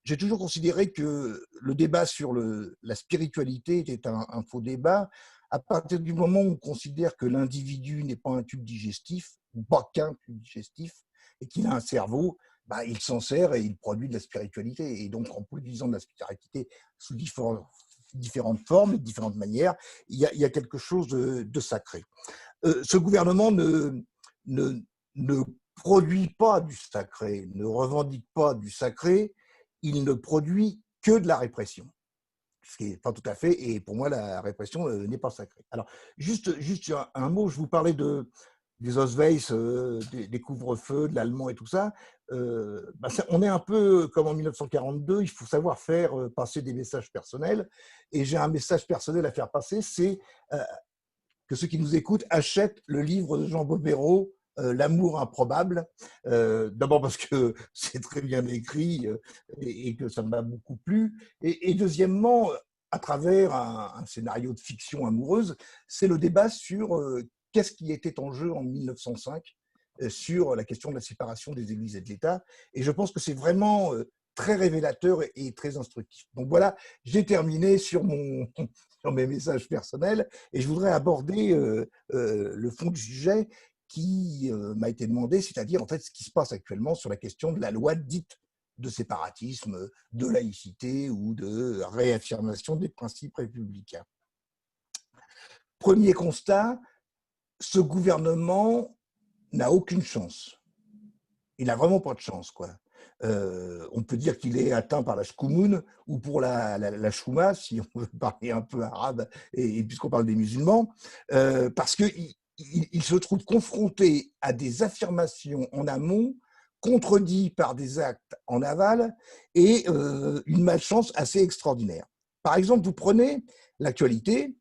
j'ai toujours considéré que le débat sur la spiritualité était un faux débat. À partir du moment où on considère que l'individu n'est pas un tube digestif, ou pas qu'un tube digestif, et qu'il a un cerveau, bah, il s'en sert et il produit de la spiritualité. Et donc, en produisant de la spiritualité sous différentes formes, de différentes manières, il y a quelque chose de sacré. Ce gouvernement ne produit pas du sacré, ne revendique pas du sacré, il ne produit que de la répression. Ce qui n'est pas tout à fait, et pour moi, la répression n'est pas sacrée. Alors, juste un mot, je vous parlais des Ausweis, des couvre-feux, de l'allemand et tout ça. On est un peu comme en 1942, il faut savoir faire passer des messages personnels. Et j'ai un message personnel à faire passer, c'est que ceux qui nous écoutent achètent le livre de Jean Beauperrot, L'amour improbable. D'abord parce que c'est très bien écrit et que ça m'a beaucoup plu. Et deuxièmement, à travers un scénario de fiction amoureuse, c'est le débat sur qu'est-ce qui était en jeu en 1905 sur la question de la séparation des églises et de l'État. Et je pense que c'est vraiment très révélateur et très instructif. Donc voilà, j'ai terminé sur mes messages personnels et je voudrais aborder le fond du sujet qui m'a été demandé, c'est-à-dire en fait ce qui se passe actuellement sur la question de la loi dite de séparatisme, de laïcité ou de réaffirmation des principes républicains. Premier constat, ce gouvernement n'a aucune chance. Il n'a vraiment pas de chance, quoi. On peut dire qu'il est atteint par la shkoumoun ou pour la chouma, si on veut parler un peu arabe, et puisqu'on parle des musulmans, parce qu'il se trouve confronté à des affirmations en amont contredits par des actes en aval et une malchance assez extraordinaire. Par exemple, vous prenez l'actualité,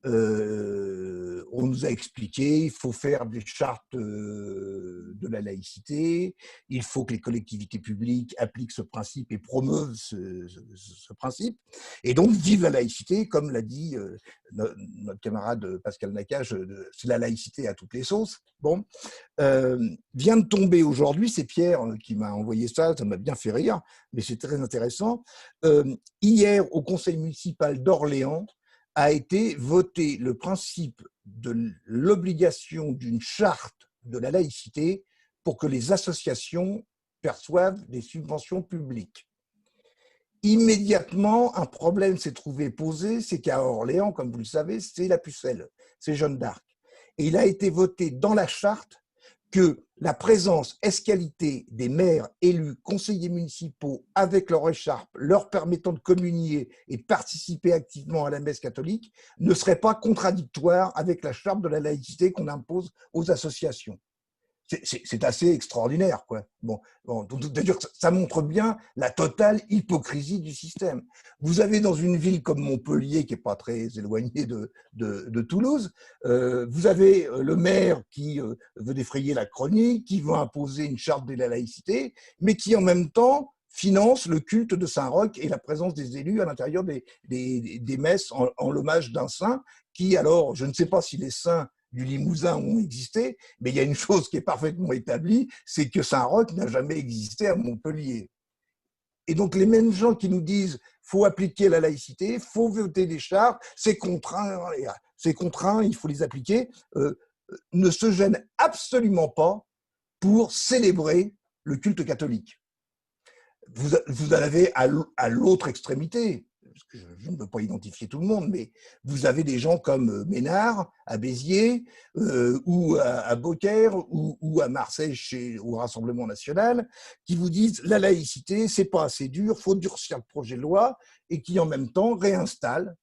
on nous a expliqué il faut faire des chartes de la laïcité, il faut que les collectivités publiques appliquent ce principe et promeuvent ce principe. Et donc, vive la laïcité, comme l'a dit notre camarade Pascal Nakache, c'est la laïcité à toutes les sauces. Bon, vient de tomber aujourd'hui, c'est Pierre qui m'a envoyé ça m'a bien fait rire, mais c'est très intéressant. Hier, au conseil municipal d'Orléans, a été voté le principe de l'obligation d'une charte de la laïcité pour que les associations perçoivent des subventions publiques. Immédiatement, un problème s'est trouvé posé, c'est qu'à Orléans, comme vous le savez, c'est la pucelle, c'est Jeanne d'Arc. Et il a été voté dans la charte que la présence ès-qualité des maires élus, conseillers municipaux avec leur écharpe, leur permettant de communier et de participer activement à la messe catholique, ne serait pas contradictoire avec la charte de la laïcité qu'on impose aux associations. C'est assez extraordinaire, quoi. Bon, d'ailleurs, ça montre bien la totale hypocrisie du système. Vous avez dans une ville comme Montpellier, qui n'est pas très éloignée de Toulouse, vous avez le maire qui veut défrayer la chronique, qui veut imposer une charte de la laïcité, mais qui en même temps finance le culte de Saint-Roch et la présence des élus à l'intérieur des messes en l'hommage d'un saint qui, alors, je ne sais pas si les saints du Limousin ont existé, mais il y a une chose qui est parfaitement établie, c'est que Saint-Roch n'a jamais existé à Montpellier. Et donc les mêmes gens qui nous disent faut appliquer la laïcité, faut voter des chartes, c'est contraint, il faut les appliquer, ne se gênent absolument pas pour célébrer le culte catholique. Vous en avez à l'autre extrémité. Je ne peux pas identifier tout le monde, mais vous avez des gens comme Ménard, à Béziers, ou à Beaucaire, ou à Marseille, au Rassemblement national, qui vous disent la laïcité, c'est pas assez dur, faut durcir le projet de loi, et qui en même temps réinstallent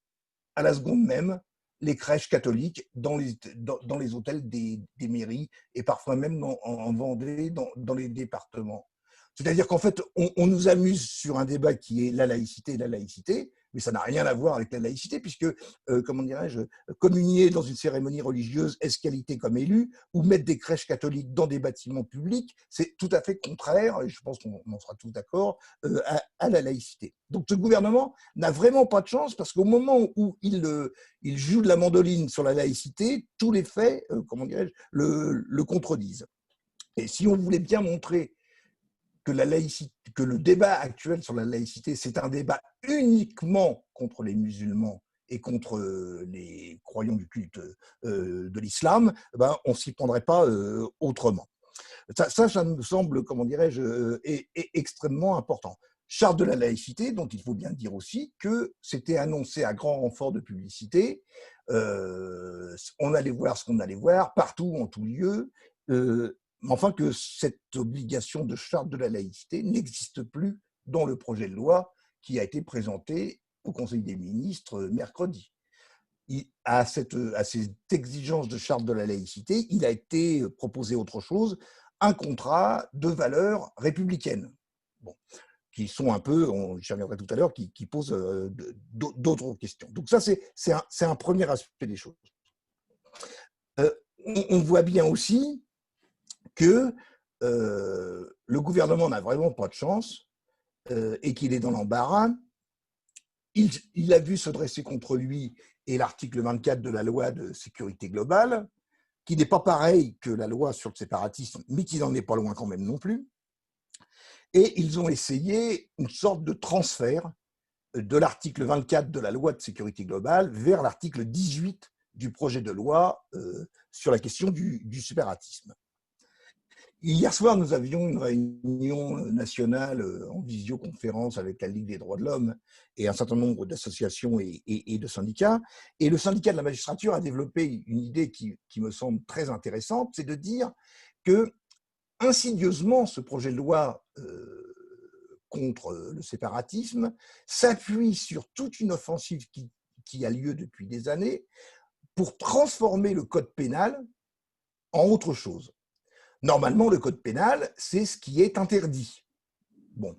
à la seconde même les crèches catholiques dans les hôtels des mairies, et parfois même en Vendée, dans les départements. C'est-à-dire qu'en fait, on nous amuse sur un débat qui est la laïcité, mais ça n'a rien à voir avec la laïcité, puisque, comment dirais-je, communier dans une cérémonie religieuse, ès-qualité comme élu, ou mettre des crèches catholiques dans des bâtiments publics, c'est tout à fait contraire, et je pense qu'on en sera tous d'accord, à la laïcité. Donc ce gouvernement n'a vraiment pas de chance, parce qu'au moment où il joue de la mandoline sur la laïcité, tous les faits, comment dirais-je, le contredisent. Et si on voulait bien montrer que le débat actuel sur la laïcité, c'est un débat uniquement contre les musulmans et contre les croyants du culte de l'islam, ben, on ne s'y prendrait pas autrement. Ça me semble, comment dirais-je, extrêmement important. Charte de la laïcité, dont il faut bien dire aussi que c'était annoncé à grand renfort de publicité. On allait voir ce qu'on allait voir, partout, en tout lieu. Enfin, que cette obligation de charte de la laïcité n'existe plus dans le projet de loi qui a été présenté au Conseil des ministres mercredi. À cette exigence de charte de la laïcité, il a été proposé autre chose, un contrat de valeurs républicaines, bon, qui sont un peu, j'y reviendrai tout à l'heure, qui posent d'autres questions. Donc ça, c'est un premier aspect des choses. On voit bien aussi que le gouvernement n'a vraiment pas de chance et qu'il est dans l'embarras. Il a vu se dresser contre lui et l'article 24 de la loi de sécurité globale, qui n'est pas pareil que la loi sur le séparatisme, mais qui n'en est pas loin quand même non plus. Et ils ont essayé une sorte de transfert de l'article 24 de la loi de sécurité globale vers l'article 18 du projet de loi sur la question du séparatisme. Hier soir, nous avions une réunion nationale en visioconférence avec la Ligue des droits de l'homme et un certain nombre d'associations et de syndicats. Et le syndicat de la magistrature a développé une idée qui me semble très intéressante, c'est de dire que, insidieusement, ce projet de loi contre le séparatisme s'appuie sur toute une offensive qui a lieu depuis des années pour transformer le code pénal en autre chose. Normalement, le code pénal, c'est ce qui est interdit. Bon,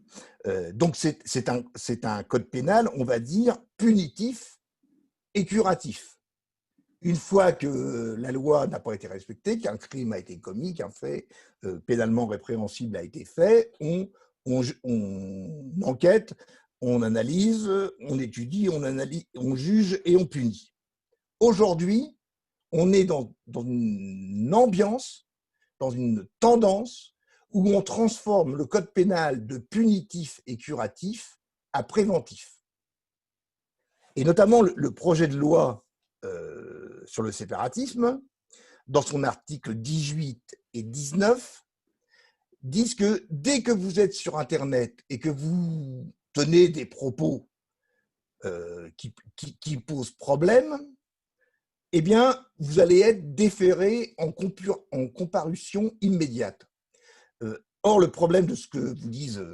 donc c'est un code pénal, on va dire, punitif et curatif. Une fois que la loi n'a pas été respectée, qu'un crime a été commis, qu'un fait pénalement répréhensible a été fait, on enquête, on analyse, on étudie, on juge et on punit. Aujourd'hui, on est dans une ambiance, dans une tendance où on transforme le code pénal de punitif et curatif à préventif. Et notamment le projet de loi sur le séparatisme, dans son article 18 et 19, disent que dès que vous êtes sur Internet et que vous tenez des propos qui posent problème, eh bien, vous allez être déféré en comparution immédiate. Or, le problème de ce que vous disent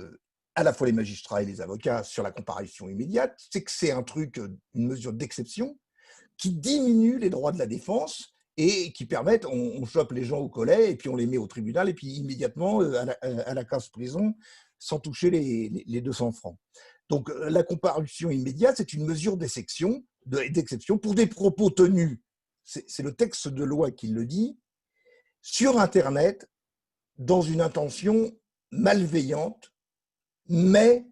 à la fois les magistrats et les avocats sur la comparution immédiate, c'est que c'est un truc, une mesure d'exception qui diminue les droits de la défense et qui permettent, on chope les gens au collet et puis on les met au tribunal et puis immédiatement à la case prison sans toucher les 200 francs. Donc, la comparution immédiate, c'est une mesure d'exception pour des propos tenus, c'est le texte de loi qui le dit, sur Internet, dans une intention malveillante, mais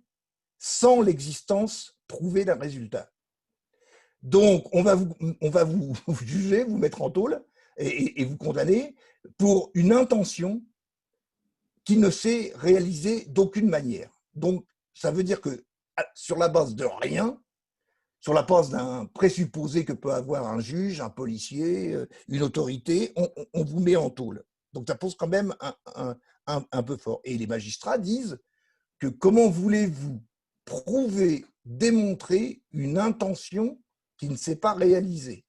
sans l'existence prouvée d'un résultat. Donc, on va vous juger, vous mettre en tôle et vous condamner pour une intention qui ne s'est réalisée d'aucune manière. Donc, ça veut dire que sur la base de rien, sur la base d'un présupposé que peut avoir un juge, un policier, une autorité, on vous met en tôle. Donc, ça pose quand même un peu fort. Et les magistrats disent que comment voulez-vous prouver, démontrer une intention qui ne s'est pas réalisée?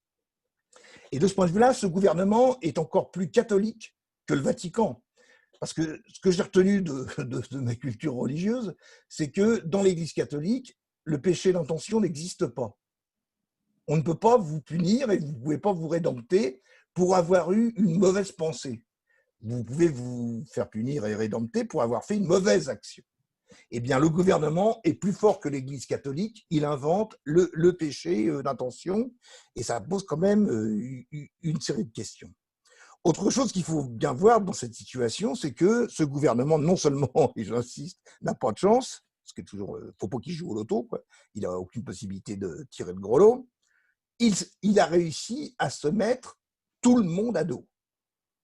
Et de ce point de vue-là, ce gouvernement est encore plus catholique que le Vatican. Parce que ce que j'ai retenu de ma culture religieuse, c'est que dans l'Église catholique, le péché d'intention n'existe pas. On ne peut pas vous punir et vous ne pouvez pas vous rédempter pour avoir eu une mauvaise pensée. Vous pouvez vous faire punir et rédempter pour avoir fait une mauvaise action. Eh bien, le gouvernement est plus fort que l'Église catholique. Il invente le péché d'intention et ça pose quand même une série de questions. Autre chose qu'il faut bien voir dans cette situation, c'est que ce gouvernement, non seulement, et j'insiste, n'a pas de chance, ce qui est toujours, faut pas qu'il joue au loto, quoi. Il n'a aucune possibilité de tirer le gros lot. Il a réussi à se mettre tout le monde à dos.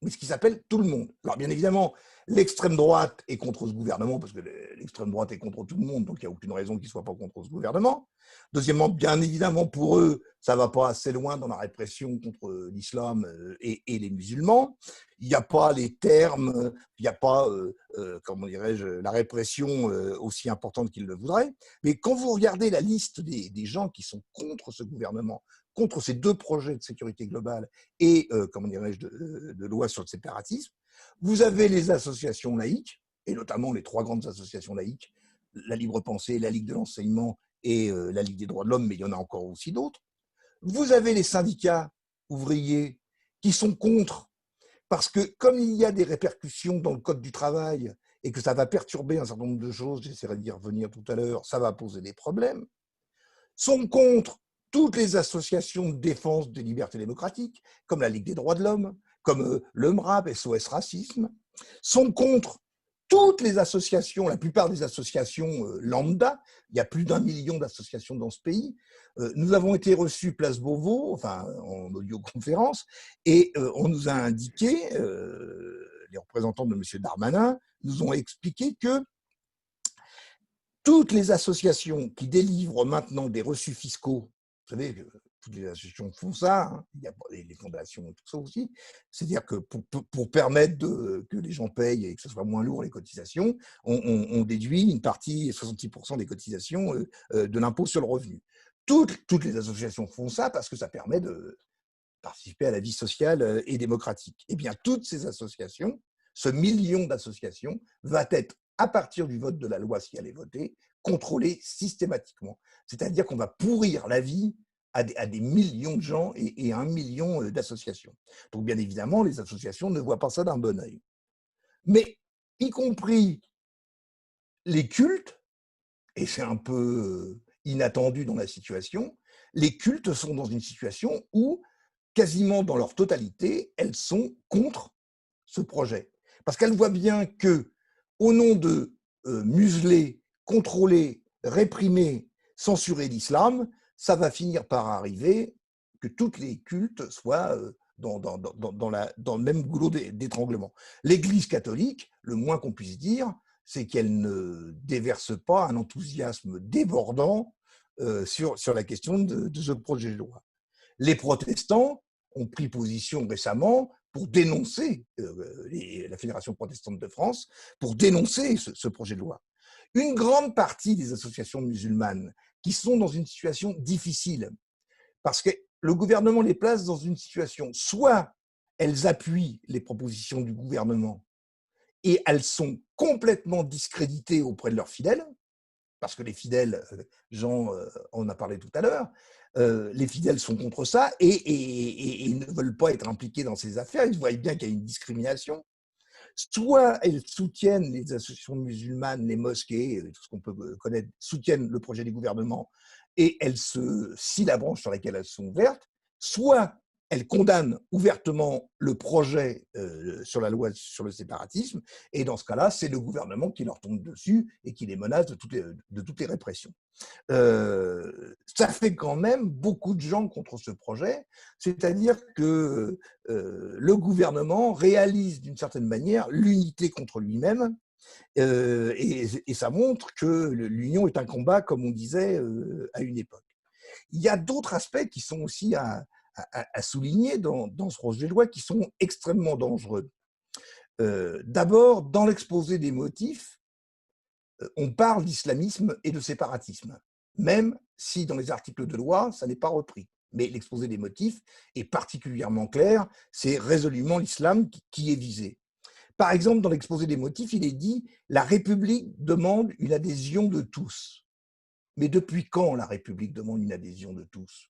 Mais ce qui s'appelle tout le monde. Alors bien évidemment, l'extrême droite est contre ce gouvernement, parce que l'extrême droite est contre tout le monde, donc il n'y a aucune raison qu'ils ne soient pas contre ce gouvernement. Deuxièmement, bien évidemment, pour eux, ça ne va pas assez loin dans la répression contre l'islam et les musulmans. Il n'y a pas les termes, il n'y a pas, comment dirais-je, la répression aussi importante qu'ils le voudraient. Mais quand vous regardez la liste des gens qui sont contre ce gouvernement, contre ces deux projets de sécurité globale et, comment dirais-je, de loi sur le séparatisme, vous avez les associations laïques, et notamment les trois grandes associations laïques, la Libre Pensée, la Ligue de l'Enseignement et la Ligue des Droits de l'Homme, mais il y en a encore aussi d'autres. Vous avez les syndicats ouvriers qui sont contre, parce que comme il y a des répercussions dans le Code du travail et que ça va perturber un certain nombre de choses, j'essaierai d'y revenir tout à l'heure, ça va poser des problèmes, sont contre toutes les associations de défense des libertés démocratiques, comme la Ligue des droits de l'homme, comme le MRAP, SOS Racisme, sont contre toutes les associations, la plupart des associations lambda. Il y a plus d'1 million d'associations dans ce pays. Nous avons été reçus place Beauvau, enfin en audioconférence, et on nous a indiqué, les représentants de M. Darmanin nous ont expliqué que toutes les associations qui délivrent maintenant des reçus fiscaux, vous savez, toutes les associations font ça, hein, il y a les fondations et tout ça aussi, c'est-à-dire que pour permettre que les gens payent et que ce soit moins lourd les cotisations, on déduit une partie, 66% des cotisations de l'impôt sur le revenu. Toutes les associations font ça parce que ça permet de participer à la vie sociale et démocratique. Eh bien, toutes ces associations, ce million d'associations, va être, à partir du vote de la loi, si elle est votée, contrôlée systématiquement. C'est-à-dire qu'on va pourrir la vie à des millions de gens et à 1 million d'associations. Donc, bien évidemment, les associations ne voient pas ça d'un bon œil. Mais, y compris les cultes, et c'est un peu inattendu dans la situation, les cultes sont dans une situation où, quasiment dans leur totalité, elles sont contre ce projet. Parce qu'elles voient bien que, au nom de museler, contrôler, réprimer, censurer l'islam, ça va finir par arriver que tous les cultes soient dans le même goulot d'étranglement. L'Église catholique, le moins qu'on puisse dire, c'est qu'elle ne déverse pas un enthousiasme débordant sur la question de ce projet de loi. Les protestants ont pris position récemment pour dénoncer, la Fédération protestante de France, pour dénoncer ce projet de loi. Une grande partie des associations musulmanes qui sont dans une situation difficile, parce que le gouvernement les place dans une situation, soit elles appuient les propositions du gouvernement et elles sont complètement discréditées auprès de leurs fidèles, parce que les fidèles, Jean en a parlé tout à l'heure, les fidèles sont contre ça et ils ne veulent pas être impliqués dans ces affaires, ils voient bien qu'il y a une discrimination. Soit elles soutiennent les associations musulmanes, les mosquées, tout ce qu'on peut connaître, soutiennent le projet du gouvernement et elles se scient la branche sur laquelle elles sont ouvertes, soit elles condamnent ouvertement le projet sur la loi sur le séparatisme, et dans ce cas-là, c'est le gouvernement qui leur tombe dessus et qui les menace de toutes les répressions. Ça fait quand même beaucoup de gens contre ce projet, c'est-à-dire que le gouvernement réalise d'une certaine manière l'unité contre lui-même, et ça montre que l'union est un combat, comme on disait à une époque. Il y a d'autres aspects qui sont aussi à souligner dans ce projet de loi, qui sont extrêmement dangereux. D'abord, dans l'exposé des motifs, on parle d'islamisme et de séparatisme, même si dans les articles de loi, ça n'est pas repris. Mais l'exposé des motifs est particulièrement clair, c'est résolument l'islam qui est visé. Par exemple, dans l'exposé des motifs, il est dit « La République demande une adhésion de tous ». Mais depuis quand la République demande une adhésion de tous?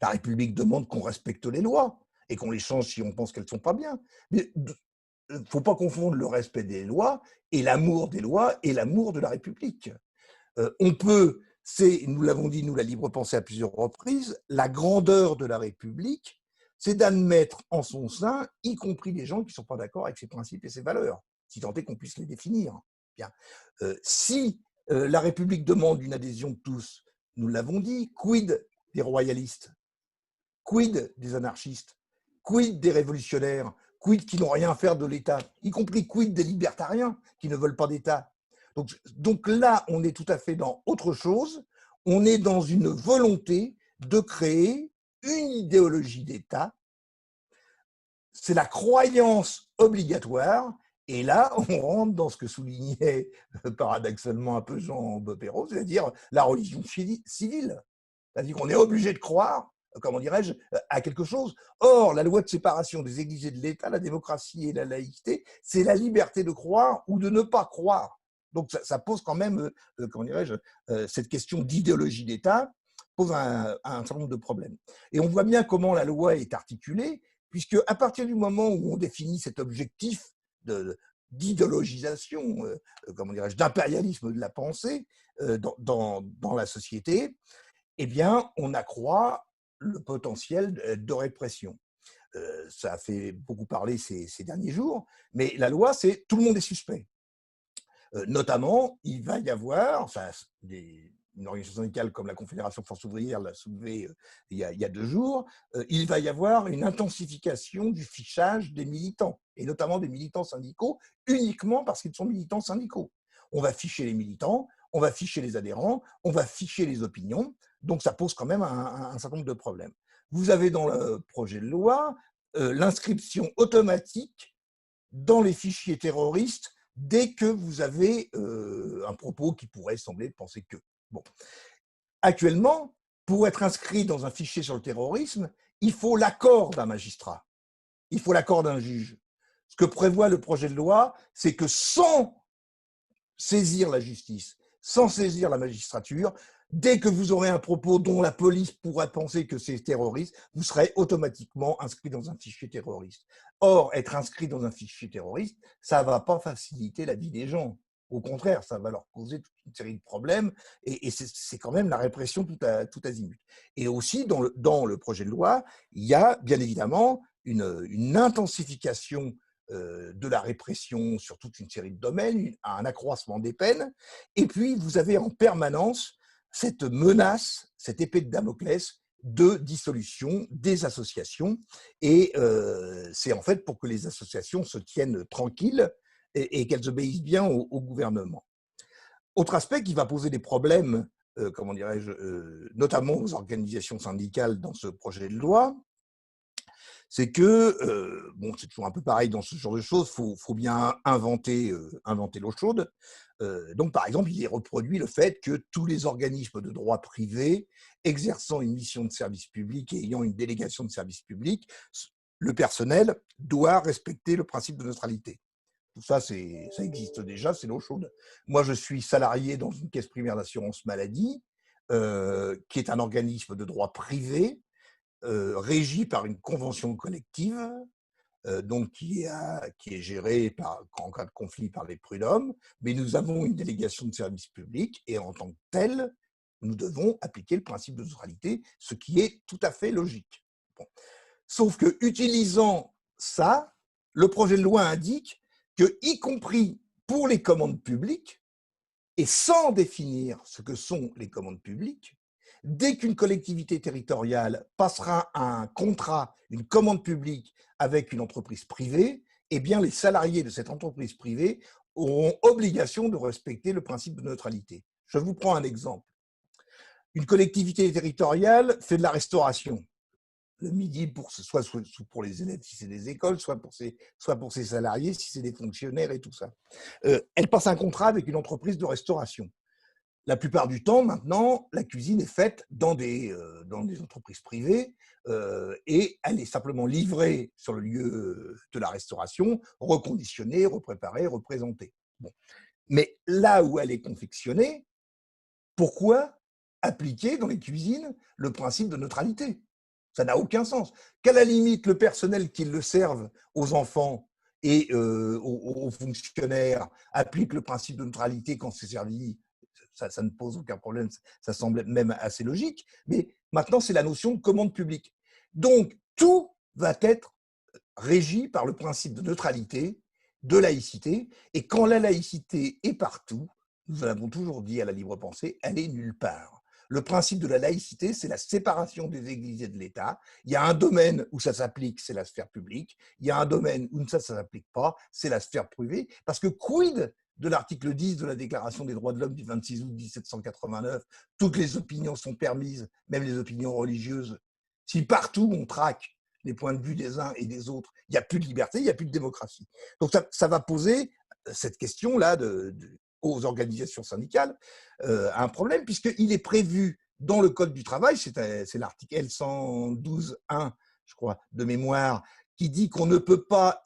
La République demande qu'on respecte les lois et qu'on les change si on pense qu'elles ne sont pas bien. Mais il ne faut pas confondre le respect des lois et l'amour des lois et l'amour de la République. On peut, nous l'avons dit, nous, la libre pensée à plusieurs reprises, la grandeur de la République, c'est d'admettre en son sein, y compris les gens qui ne sont pas d'accord avec ses principes et ses valeurs, si tant est qu'on puisse les définir. Bien. Si la République demande une adhésion de tous, nous l'avons dit, quid des royalistes? Quid des anarchistes? Quid des révolutionnaires? Quid qui n'ont rien à faire de l'État? Y compris quid des libertariens qui ne veulent pas d'État? Donc là, on est tout à fait dans autre chose. On est dans une volonté de créer une idéologie d'État. C'est la croyance obligatoire. Et là, on rentre dans ce que soulignait paradoxalement un peu Jean Boppero, c'est-à-dire la religion civile. C'est-à-dire qu'on est obligé de croire, comment dirais-je, à quelque chose. Or, la loi de séparation des églises et de l'État, la démocratie et la laïcité, c'est la liberté de croire ou de ne pas croire. Donc, ça pose quand même, comment dirais-je, cette question d'idéologie d'État pose un certain nombre de problèmes. Et on voit bien comment la loi est articulée, puisque à partir du moment où on définit cet objectif d'idéologisation, comment dirais-je, d'impérialisme de la pensée dans la société, eh bien, on accroît le potentiel de répression. Ça a fait beaucoup parler ces derniers jours, mais la loi, c'est tout le monde est suspect. Notamment, il va y avoir, enfin, une organisation syndicale comme la Confédération Force Ouvrière l'a soulevé il y a 2 jours, il va y avoir une intensification du fichage des militants, et notamment des militants syndicaux, uniquement parce qu'ils sont militants syndicaux. On va ficher les militants, on va ficher les adhérents, on va ficher les opinions, donc ça pose quand même un certain nombre de problèmes. Vous avez dans le projet de loi l'inscription automatique dans les fichiers terroristes dès que vous avez un propos qui pourrait sembler penser que. Bon. Actuellement, pour être inscrit dans un fichier sur le terrorisme, il faut l'accord d'un magistrat, il faut l'accord d'un juge. Ce que prévoit le projet de loi, c'est que sans saisir la justice, sans saisir la magistrature, dès que vous aurez un propos dont la police pourrait penser que c'est terroriste, vous serez automatiquement inscrit dans un fichier terroriste. Or, être inscrit dans un fichier terroriste, ça ne va pas faciliter la vie des gens. Au contraire, ça va leur causer toute une série de problèmes et c'est quand même la répression tout azimut. Et aussi, dans le projet de loi, il y a bien évidemment une intensification de la répression sur toute une série de domaines, un accroissement des peines. Et puis, vous avez en permanence cette menace, cette épée de Damoclès de dissolution des associations. Et c'est en fait pour que les associations se tiennent tranquilles et qu'elles obéissent bien au gouvernement. Autre aspect qui va poser des problèmes, comment dirais-je, notamment aux organisations syndicales dans ce projet de loi, c'est que, bon, c'est toujours un peu pareil dans ce genre de choses, faut bien inventer l'eau chaude. Donc, par exemple, il est reproduit le fait que tous les organismes de droit privé exerçant une mission de service public et ayant une délégation de service public, le personnel doit respecter le principe de neutralité. Tout ça, ça existe déjà, c'est l'eau chaude. Moi, je suis salarié dans une caisse primaire d'assurance maladie, qui est un organisme de droit privé, régi par une convention collective, donc qui est gérée en cas de conflit par les prud'hommes, mais nous avons une délégation de service public et en tant que telle, nous devons appliquer le principe de neutralité, ce qui est tout à fait logique. Bon. Sauf que, utilisant ça, le projet de loi indique que, y compris pour les commandes publiques, et sans définir ce que sont les commandes publiques, dès qu'une collectivité territoriale passera un contrat, une commande publique avec une entreprise privée, eh bien les salariés de cette entreprise privée auront obligation de respecter le principe de neutralité. Je vous prends un exemple. Une collectivité territoriale fait de la restauration le midi, soit pour les élèves si c'est des écoles, soit pour ses salariés si c'est des fonctionnaires et tout ça. Elle passe un contrat avec une entreprise de restauration. La plupart du temps, maintenant, la cuisine est faite dans des entreprises privées et elle est simplement livrée sur le lieu de la restauration, reconditionnée, repréparée, représentée. Bon. Mais là où elle est confectionnée, pourquoi appliquer dans les cuisines le principe de neutralité? Ça n'a aucun sens. Qu'à la limite, le personnel qui le serve aux enfants et aux fonctionnaires applique le principe de neutralité quand c'est servi, ça ne pose aucun problème, ça semble même assez logique. Mais maintenant, c'est la notion de commande publique. Donc, tout va être régi par le principe de neutralité, de laïcité. Et quand la laïcité est partout, nous l'avons toujours dit à la libre pensée, elle est nulle part. Le principe de la laïcité, c'est la séparation des églises et de l'État. Il y a un domaine où ça s'applique, c'est la sphère publique. Il y a un domaine où ça ne s'applique pas, c'est la sphère privée. Parce que quid de l'article 10 de la Déclaration des droits de l'homme du 26 août 1789, toutes les opinions sont permises, même les opinions religieuses. Si partout on traque les points de vue des uns et des autres, il n'y a plus de liberté, il n'y a plus de démocratie. Donc ça va poser cette question-là aux organisations syndicales un problème, puisqu'il est prévu dans le Code du travail, c'est l'article L112.1, je crois, de mémoire, qui dit qu'on ne peut pas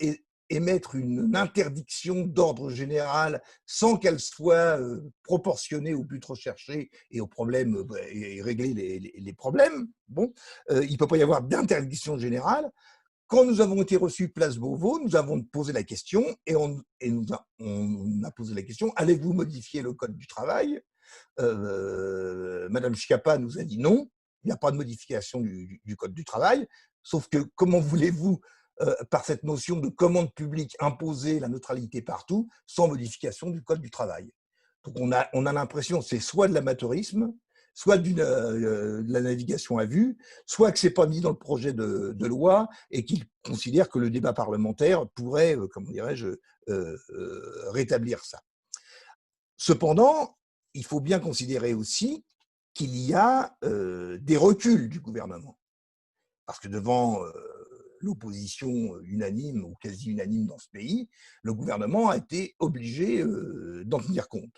émettre une interdiction d'ordre général sans qu'elle soit proportionnée au but recherché et aux problèmes et régler les problèmes. Bon, il ne peut pas y avoir d'interdiction générale. Quand nous avons été reçus place Beauvau, nous avons posé la question et on a posé la question, allez-vous modifier le Code du travail? Madame Schiappa nous a dit non, il n'y a pas de modification du Code du travail, sauf que comment voulez-vous, par cette notion de commande publique, imposer la neutralité partout sans modification du Code du travail? Donc on a l'impression que c'est soit de l'amateurisme, soit de la navigation à vue, soit que ce n'est pas mis dans le projet de loi et qu'il considère que le débat parlementaire pourrait, comment dirais-je, rétablir ça. Cependant, il faut bien considérer aussi qu'il y a des reculs du gouvernement. Parce que devant l'opposition unanime ou quasi unanime dans ce pays, le gouvernement a été obligé d'en tenir compte.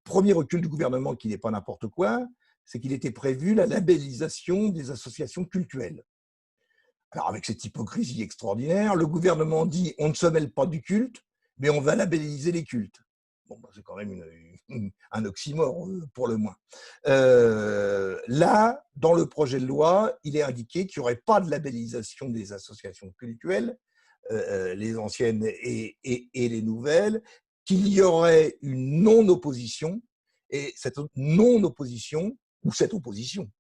Premier recul du gouvernement qui n'est pas n'importe quoi, c'est qu'il était prévu la labellisation des associations cultuelles. Alors avec cette hypocrisie extraordinaire, le gouvernement dit on ne se mêle pas du culte, mais on va labelliser les cultes. Bon, c'est quand même un oxymore pour le moins. Là, dans le projet de loi, il est indiqué qu'il n'y aurait pas de labellisation des associations cultuelles, les anciennes et les nouvelles, qu'il y aurait une non-opposition, et cette non-opposition, ou cette opposition,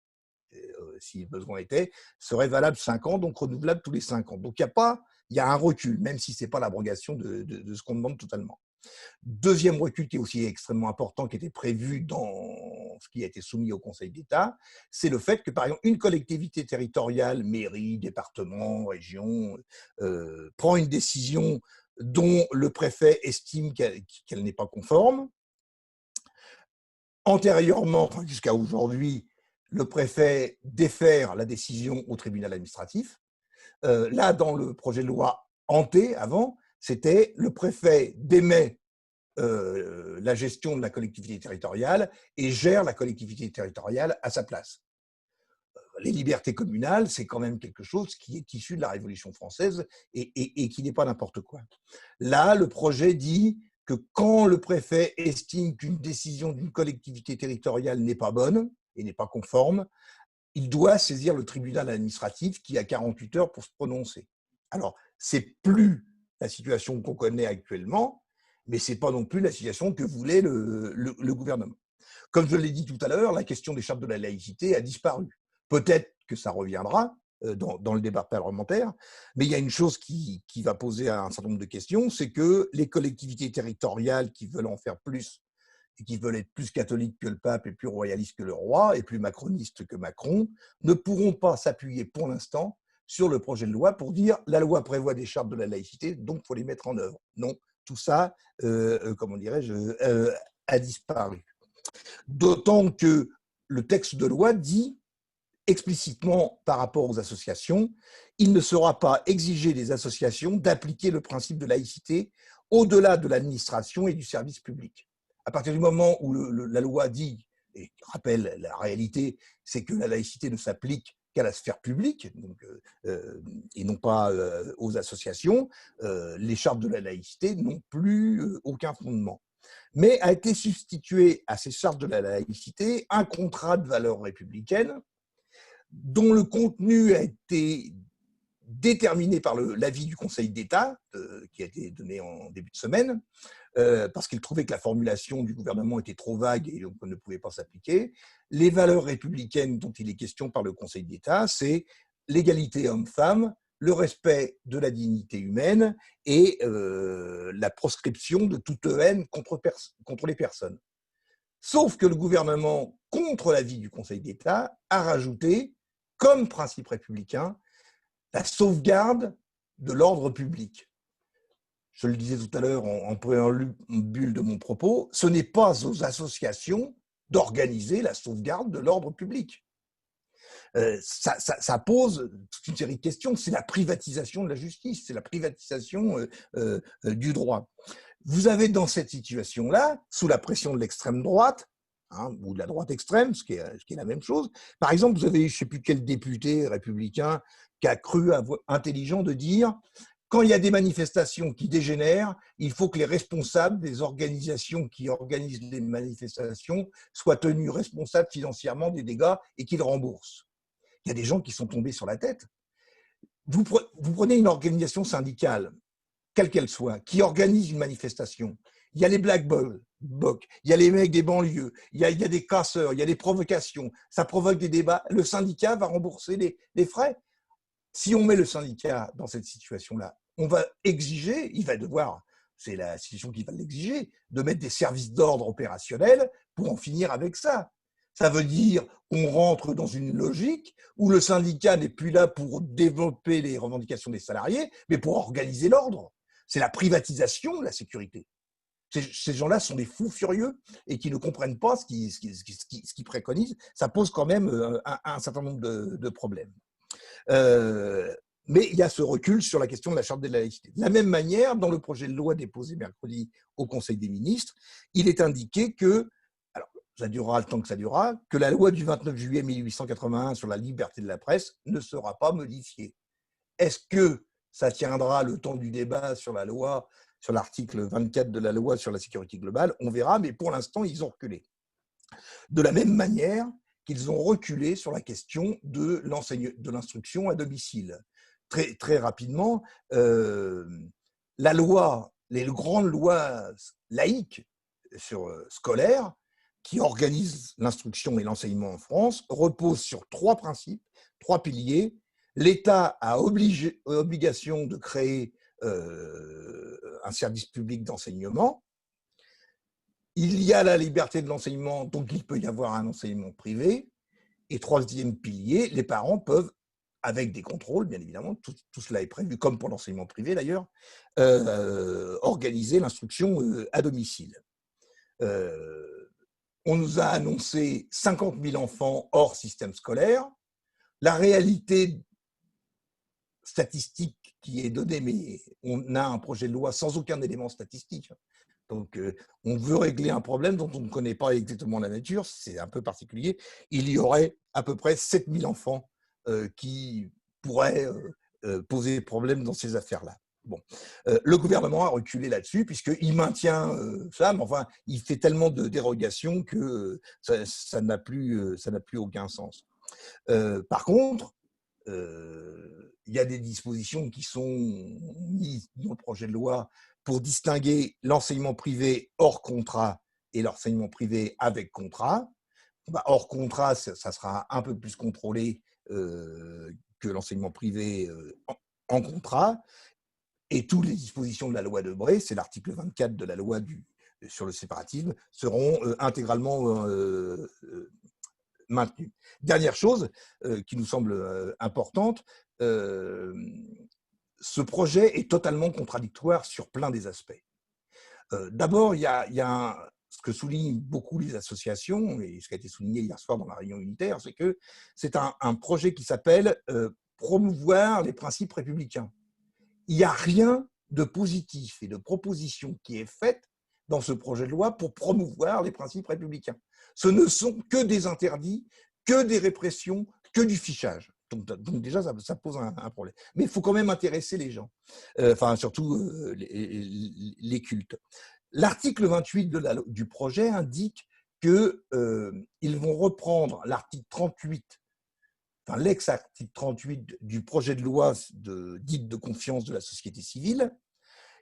si besoin était, serait valable 5 ans, donc renouvelable tous les 5 ans. Donc il y a un recul, même si ce n'est pas l'abrogation de ce qu'on demande totalement. Deuxième recul qui est aussi extrêmement important, qui était prévu dans ce qui a été soumis au Conseil d'État, c'est le fait que, par exemple, une collectivité territoriale, mairie, département, région, prend une décision dont le préfet estime qu'elle n'est pas conforme. Antérieurement, enfin jusqu'à aujourd'hui, le préfet défère la décision au tribunal administratif. Là, dans le projet de loi hanté, avant, c'était le préfet démet la gestion de la collectivité territoriale et gère la collectivité territoriale à sa place. Les libertés communales, c'est quand même quelque chose qui est issu de la Révolution française et qui n'est pas n'importe quoi. Là, le projet dit que quand le préfet estime qu'une décision d'une collectivité territoriale n'est pas bonne et n'est pas conforme, il doit saisir le tribunal administratif qui a 48 heures pour se prononcer. Alors, c'est plus la situation qu'on connaît actuellement, mais c'est pas non plus la situation que voulait le gouvernement. Comme je l'ai dit tout à l'heure, la question des chartes de la laïcité a disparu. Peut-être que ça reviendra dans le débat parlementaire, mais il y a une chose qui va poser un certain nombre de questions, c'est que les collectivités territoriales qui veulent en faire plus et qui veulent être plus catholiques que le pape et plus royalistes que le roi et plus macronistes que Macron, ne pourront pas s'appuyer pour l'instant sur le projet de loi pour dire la loi prévoit des chartes de la laïcité, donc il faut les mettre en œuvre. Non, tout ça, comment dirais-je, a disparu. D'autant que le texte de loi dit explicitement par rapport aux associations, il ne sera pas exigé des associations d'appliquer le principe de laïcité au-delà de l'administration et du service public. À partir du moment où la loi dit, et rappelle la réalité, c'est que la laïcité ne s'applique qu'à la sphère publique donc, et non pas aux associations, les chartes de la laïcité n'ont plus aucun fondement. Mais a été substitué à ces chartes de la laïcité un contrat de valeurs républicaines dont le contenu a été déterminé par l'avis du Conseil d'État, qui a été donné en début de semaine, parce qu'il trouvait que la formulation du gouvernement était trop vague et donc ne pouvait pas s'appliquer. Les valeurs républicaines dont il est question par le Conseil d'État, c'est l'égalité homme-femme, le respect de la dignité humaine et la proscription de toute haine contre les personnes. Sauf que le gouvernement, contre l'avis du Conseil d'État, a rajouté, comme principe républicain, la sauvegarde de l'ordre public. Je le disais tout à l'heure en préambule de mon propos, ce n'est pas aux associations d'organiser la sauvegarde de l'ordre public. Ça pose toute une série de questions. C'est la privatisation de la justice, c'est la privatisation du droit. Vous avez dans cette situation-là, sous la pression de l'extrême droite, ou de la droite extrême, ce qui est la même chose. Par exemple, vous avez, je ne sais plus quel député républicain qui a cru intelligent de dire quand il y a des manifestations qui dégénèrent, il faut que les responsables des organisations qui organisent les manifestations soient tenus responsables financièrement des dégâts et qu'ils remboursent. Il y a des gens qui sont tombés sur la tête. Vous prenez une organisation syndicale, quelle qu'elle soit, qui organise une manifestation. Il y a les Black Blocs, il y a les mecs des banlieues, il y a des casseurs, il y a des provocations. Ça provoque des débats. Le syndicat va rembourser les frais. Si on met le syndicat dans cette situation-là, on va exiger, il va devoir, c'est la situation qui va l'exiger, de mettre des services d'ordre opérationnels pour en finir avec ça. Ça veut dire qu'on rentre dans une logique où le syndicat n'est plus là pour développer les revendications des salariés, mais pour organiser l'ordre. C'est la privatisation de la sécurité. Ces gens-là sont des fous furieux et qui ne comprennent pas ce qu'ils préconisent. Ça pose quand même un certain nombre de problèmes. Mais il y a ce recul sur la question de la charte de la laïcité. De la même manière, dans le projet de loi déposé mercredi au Conseil des ministres, il est indiqué que, alors ça durera le temps que ça durera, que la loi du 29 juillet 1881 sur la liberté de la presse ne sera pas modifiée. Est-ce que ça tiendra le temps du débat sur la loi, sur l'article 24 de la loi sur la sécurité globale? On verra, mais pour l'instant, ils ont reculé. De la même manière qu'ils ont reculé sur la question de l'instruction à domicile. Très, très rapidement, la loi, les grandes lois laïques scolaires qui organisent l'instruction et l'enseignement en France reposent sur trois principes, trois piliers. L'État a obligation de créer un service public d'enseignement. Il y a la liberté de l'enseignement, donc il peut y avoir un enseignement privé. Et troisième pilier, les parents peuvent, avec des contrôles, bien évidemment, tout cela est prévu, comme pour l'enseignement privé d'ailleurs, organiser l'instruction à domicile. On nous a annoncé 50 000 enfants hors système scolaire. La réalité, statistique qui est donné, mais on a un projet de loi sans aucun élément statistique. Donc, on veut régler un problème dont on ne connaît pas exactement la nature, c'est un peu particulier. Il y aurait à peu près 7000 enfants qui pourraient poser problème dans ces affaires-là. Bon. Le gouvernement a reculé là-dessus, puisqu'il maintient ça, mais enfin, il fait tellement de dérogations que ça n'a plus aucun sens. Par contre, il y a des dispositions qui sont mises dans le projet de loi pour distinguer l'enseignement privé hors contrat et l'enseignement privé avec contrat. Hors contrat, ça sera un peu plus contrôlé que l'enseignement privé en contrat. Et toutes les dispositions de la loi Debré, c'est l'article 24 de la loi sur le séparatisme, seront intégralement maintenues. Dernière chose qui nous semble importante, ce projet est totalement contradictoire sur plein des aspects. D'abord, il y a ce que soulignent beaucoup les associations, et ce qui a été souligné hier soir dans la réunion unitaire, c'est que c'est un projet qui s'appelle promouvoir les principes républicains. Il n'y a rien de positif et de proposition qui est faite dans ce projet de loi pour promouvoir les principes républicains. Ce ne sont que des interdits, que des répressions, que du fichage. Donc déjà, ça pose un problème. Mais il faut quand même intéresser les gens, enfin surtout les cultes. L'article 28 du projet indique qu'ils vont reprendre l'article 38, enfin l'ex-article 38 du projet de loi dite de confiance de la société civile,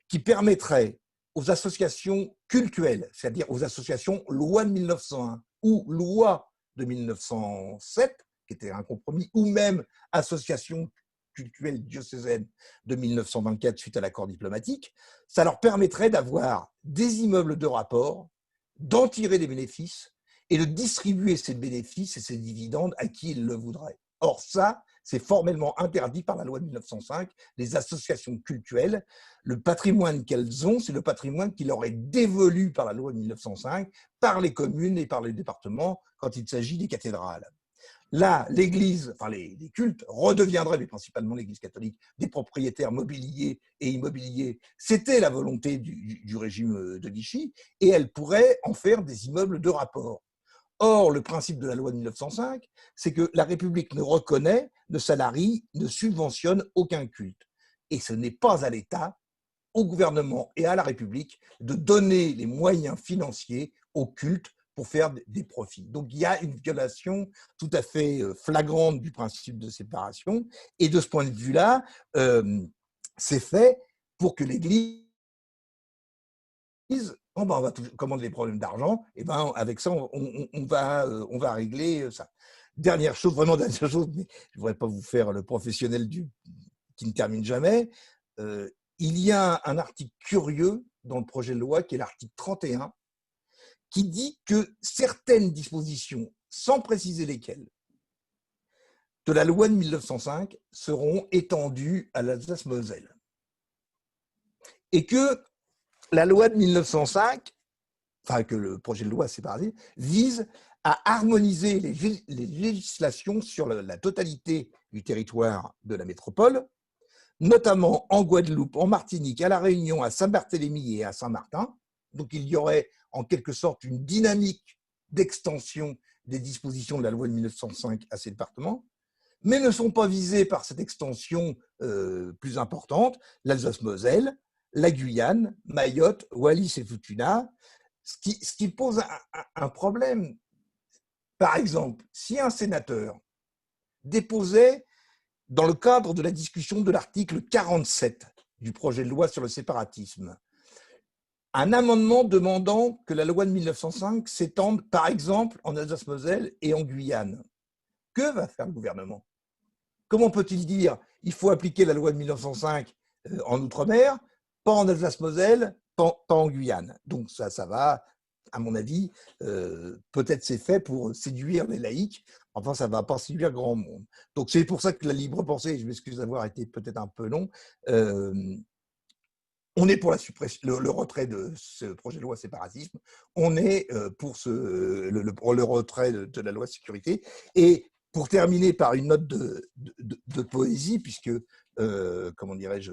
qui permettrait aux associations cultuelles, c'est-à-dire aux associations loi de 1901 ou loi de 1907, qui était un compromis, ou même association cultuelle diocésaine de 1924 suite à l'accord diplomatique, ça leur permettrait d'avoir des immeubles de rapport, d'en tirer des bénéfices et de distribuer ces bénéfices et ces dividendes à qui ils le voudraient. Or, ça, c'est formellement interdit par la loi de 1905. Les associations cultuelles, le patrimoine qu'elles ont, c'est le patrimoine qui leur est dévolu par la loi de 1905, par les communes et par les départements quand il s'agit des cathédrales. Là, l'Église, enfin les cultes redeviendraient, mais principalement l'Église catholique, des propriétaires mobiliers et immobiliers. C'était la volonté du régime de Vichy, et elle pourrait en faire des immeubles de rapport. Or, le principe de la loi de 1905, c'est que la République ne reconnaît, ne salarie, ne subventionne aucun culte. Et ce n'est pas à l'État, au gouvernement et à la République de donner les moyens financiers aux cultes pour faire des profits. Donc, il y a une violation tout à fait flagrante du principe de séparation. Et de ce point de vue-là, c'est fait pour que l'Église, on va commander les problèmes d'argent, et ben avec ça, on va régler ça. Dernière chose, vraiment dernière chose, mais je ne voudrais pas vous faire le professionnel qui ne termine jamais. Il y a un article curieux dans le projet de loi qui est l'article 31, qui dit que certaines dispositions, sans préciser lesquelles, de la loi de 1905 seront étendues à l'Alsace-Moselle. Et que la loi de 1905, enfin que le projet de loi séparé, vise à harmoniser les législations sur la totalité du territoire de la métropole, notamment en Guadeloupe, en Martinique, à La Réunion, à Saint-Barthélemy et à Saint-Martin. Donc il y aurait en quelque sorte une dynamique d'extension des dispositions de la loi de 1905 à ces départements, mais ne sont pas visés par cette extension plus importante l'Alsace-Moselle, la Guyane, Mayotte, Wallis et Futuna, ce qui pose un problème. Par exemple, si un sénateur déposait, dans le cadre de la discussion de l'article 47 du projet de loi sur le séparatisme, un amendement demandant que la loi de 1905 s'étende, par exemple, en Alsace-Moselle et en Guyane, que va faire le gouvernement? Comment peut-il dire il faut appliquer la loi de 1905 en Outre-mer, pas en Alsace-Moselle, pas en Guyane? Donc ça va, à mon avis, peut-être c'est fait pour séduire les laïcs, enfin ça ne va pas séduire grand monde. Donc c'est pour ça que la libre pensée, je m'excuse d'avoir été peut-être un peu long, on est pour la suppression, le retrait de ce projet de loi séparatisme, on est pour le retrait de la loi sécurité. Et pour terminer par une note de poésie, puisque comment dirais-je,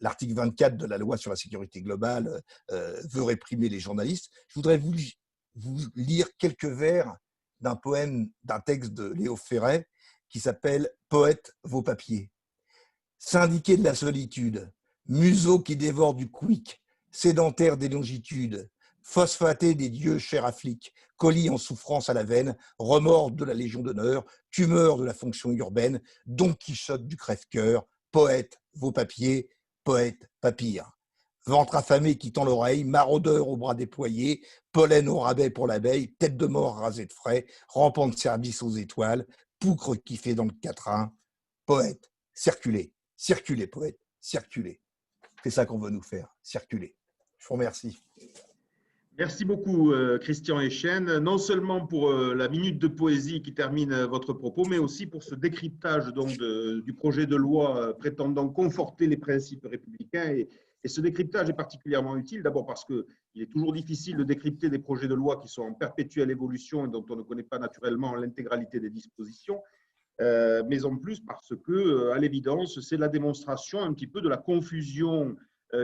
l'article 24 de la loi sur la sécurité globale veut réprimer les journalistes. Je voudrais vous lire quelques vers d'un poème, d'un texte de Léo Ferré qui s'appelle « Poète, vos papiers ». Syndiqué de la solitude, museau qui dévore du quick, sédentaire des longitudes, phosphaté des dieux chers à flic, colis en souffrance à la veine, remords de la Légion d'honneur, tumeur de la fonction urbaine, Don Quichotte du crève-cœur, poète, vos papiers, poète, papyre. Ventre affamé qui tend l'oreille, maraudeur aux bras déployés, pollen au rabais pour l'abeille, tête de mort rasée de frais, rampant de service aux étoiles, poucre qui fait dans le quatrain, poète, circulez. Circulez, poète, circulez. C'est ça qu'on veut nous faire, circuler. Je vous remercie. Merci beaucoup, Christian Echen, non seulement pour la minute de poésie qui termine votre propos, mais aussi pour ce décryptage donc, du projet de loi prétendant conforter les principes républicains. Et ce décryptage est particulièrement utile, d'abord parce qu'il est toujours difficile de décrypter des projets de loi qui sont en perpétuelle évolution et dont on ne connaît pas naturellement l'intégralité des dispositions. Mais en plus parce que, à l'évidence, c'est la démonstration un petit peu de la confusion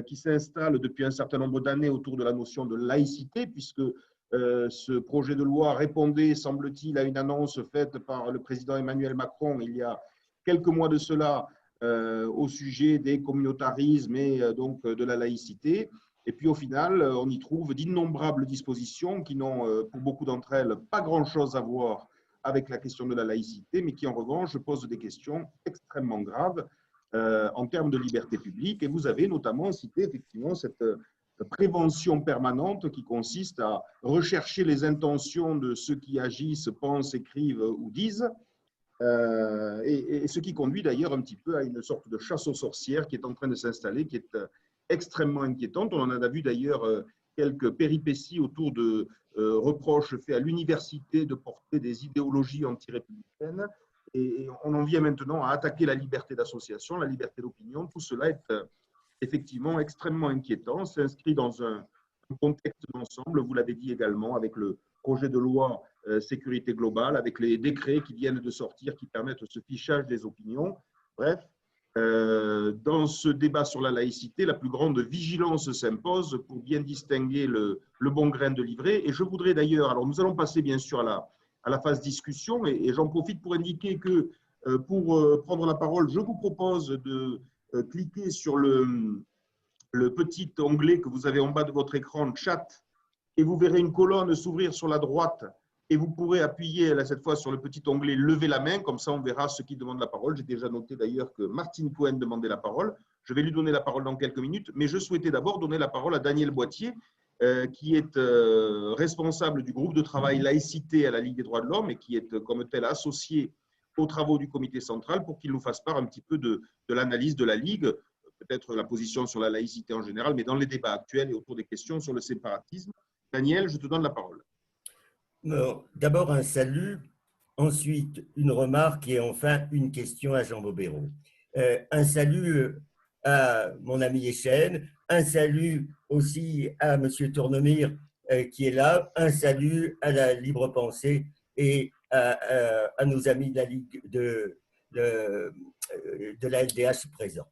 qui s'installe depuis un certain nombre d'années autour de la notion de laïcité, puisque ce projet de loi répondait, semble-t-il, à une annonce faite par le président Emmanuel Macron il y a quelques mois de cela au sujet des communautarismes et donc de la laïcité. Et puis au final, on y trouve d'innombrables dispositions qui n'ont, pour beaucoup d'entre elles, pas grand-chose à voir avec la question de la laïcité, mais qui en revanche posent des questions extrêmement graves en termes de liberté publique. Et vous avez notamment cité effectivement cette prévention permanente qui consiste à rechercher les intentions de ceux qui agissent, pensent, écrivent ou disent, et ce qui conduit d'ailleurs un petit peu à une sorte de chasse aux sorcières qui est en train de s'installer, qui est extrêmement inquiétante. On en a vu d'ailleurs quelques péripéties autour de reproches faits à l'université de porter des idéologies anti-républicaines. Et on en vient maintenant à attaquer la liberté d'association, la liberté d'opinion. Tout cela est effectivement extrêmement inquiétant, s'inscrit dans un contexte d'ensemble, vous l'avez dit également, avec le projet de loi sécurité globale, avec les décrets qui viennent de sortir qui permettent ce fichage des opinions. Bref, dans ce débat sur la laïcité, la plus grande vigilance s'impose pour bien distinguer le bon grain de l'ivraie. Et je voudrais d'ailleurs, alors nous allons passer bien sûr à la phase discussion, et j'en profite pour indiquer que pour prendre la parole, je vous propose de cliquer sur le petit onglet que vous avez en bas de votre écran, chat, et vous verrez une colonne s'ouvrir sur la droite, et vous pourrez appuyer là, cette fois sur le petit onglet « Lever la main », comme ça on verra ceux qui demandent la parole. J'ai déjà noté d'ailleurs que Martine Cohen demandait la parole. Je vais lui donner la parole dans quelques minutes, mais je souhaitais d'abord donner la parole à Daniel Boitier, qui est responsable du groupe de travail laïcité à la Ligue des droits de l'homme et qui est comme tel associé aux travaux du comité central pour qu'il nous fasse part un petit peu de l'analyse de la Ligue, peut-être la position sur la laïcité en général, mais dans les débats actuels et autour des questions sur le séparatisme. Daniel, je te donne la parole. D'abord un salut, ensuite une remarque et enfin une question à Jean Bobéro. Un salut à mon ami Echen, un salut aussi à M. Tournemire qui est là, un salut à la Libre Pensée et à nos amis de la Ligue de la LDH présents.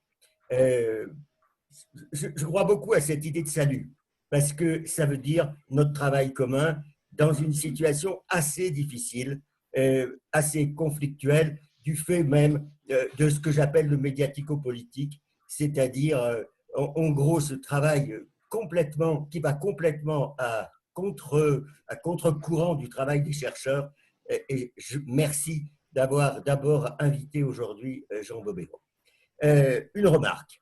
Je crois beaucoup à cette idée de salut parce que ça veut dire notre travail commun dans une situation assez difficile, assez conflictuelle, du fait même de ce que j'appelle le médiatico-politique, c'est-à-dire, en gros, ce travail qui va complètement à contre-courant du travail des chercheurs. Et merci d'avoir d'abord invité aujourd'hui Jean Bobéro. Une remarque.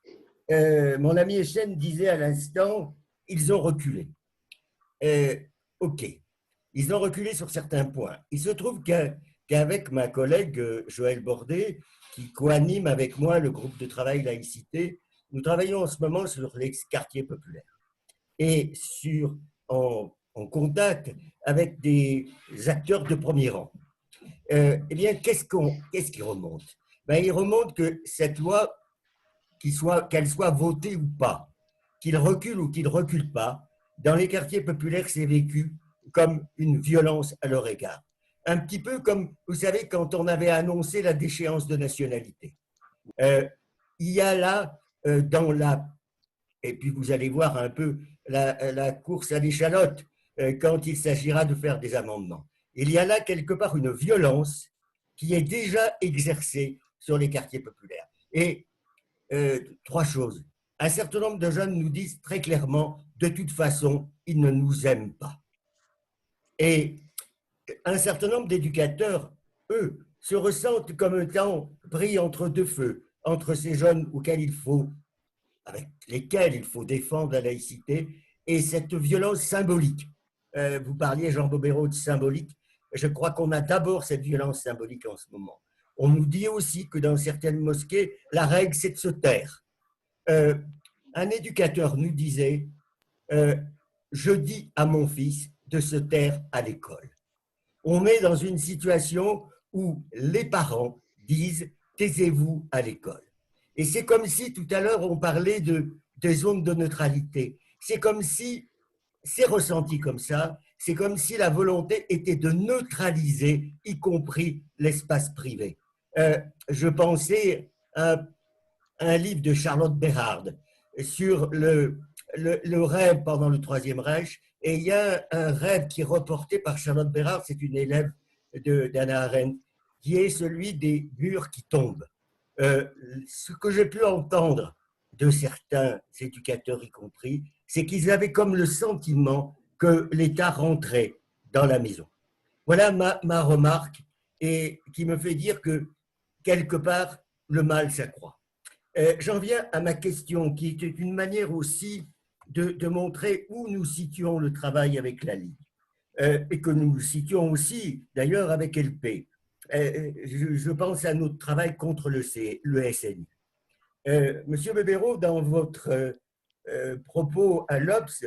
Mon ami Echen disait à l'instant, ils ont reculé. OK. Ils ont reculé sur certains points. Il se trouve qu'avec ma collègue Joëlle Bordet, qui co-anime avec moi le groupe de travail laïcité, nous travaillons en ce moment sur les quartiers populaires et en contact avec des acteurs de premier rang. Eh bien, qu'est-ce qui remonte? Il remonte que cette loi, qu'elle soit votée ou pas, qu'il recule ou qu'il ne recule pas, dans les quartiers populaires, c'est vécu comme une violence à leur égard. Un petit peu comme, vous savez, quand on avait annoncé la déchéance de nationalité. il y a là, et puis vous allez voir un peu la course à l'échalote quand il s'agira de faire des amendements. Il y a là quelque part une violence qui est déjà exercée sur les quartiers populaires. Et trois choses. Un certain nombre de jeunes nous disent très clairement, de toute façon, ils ne nous aiment pas. Et un certain nombre d'éducateurs, eux, se ressentent comme étant pris entre deux feux, entre ces jeunes avec lesquels il faut défendre la laïcité, et cette violence symbolique. Vous parliez, Jean Bobéro, de symbolique. Je crois qu'on a d'abord cette violence symbolique en ce moment. On nous dit aussi que dans certaines mosquées, la règle, c'est de se taire. Un éducateur nous disait je dis à mon fils de se taire à l'école. On est dans une situation où les parents disent taisez-vous à l'école. Et c'est comme si tout à l'heure on parlait des zones de neutralité. C'est comme si, c'est ressenti comme ça, c'est comme si la volonté était de neutraliser, y compris l'espace privé. Je pensais à un livre de Charlotte Bérard sur le rêve pendant le Troisième Reich. Et il y a un rêve qui est reporté par Charlotte Bérard, c'est une élève d'Hannah Arendt, qui est celui des murs qui tombent. Ce que j'ai pu entendre de certains éducateurs y compris, c'est qu'ils avaient comme le sentiment que l'État rentrait dans la maison. Voilà ma remarque, et qui me fait dire que quelque part, le mal s'accroît. J'en viens à ma question, qui est une manière aussi de montrer où nous situons le travail avec la Ligue, et que nous situons aussi d'ailleurs avec LP. Je pense à notre travail contre le SNI. Monsieur Bébéraud, dans votre propos à l'Obs,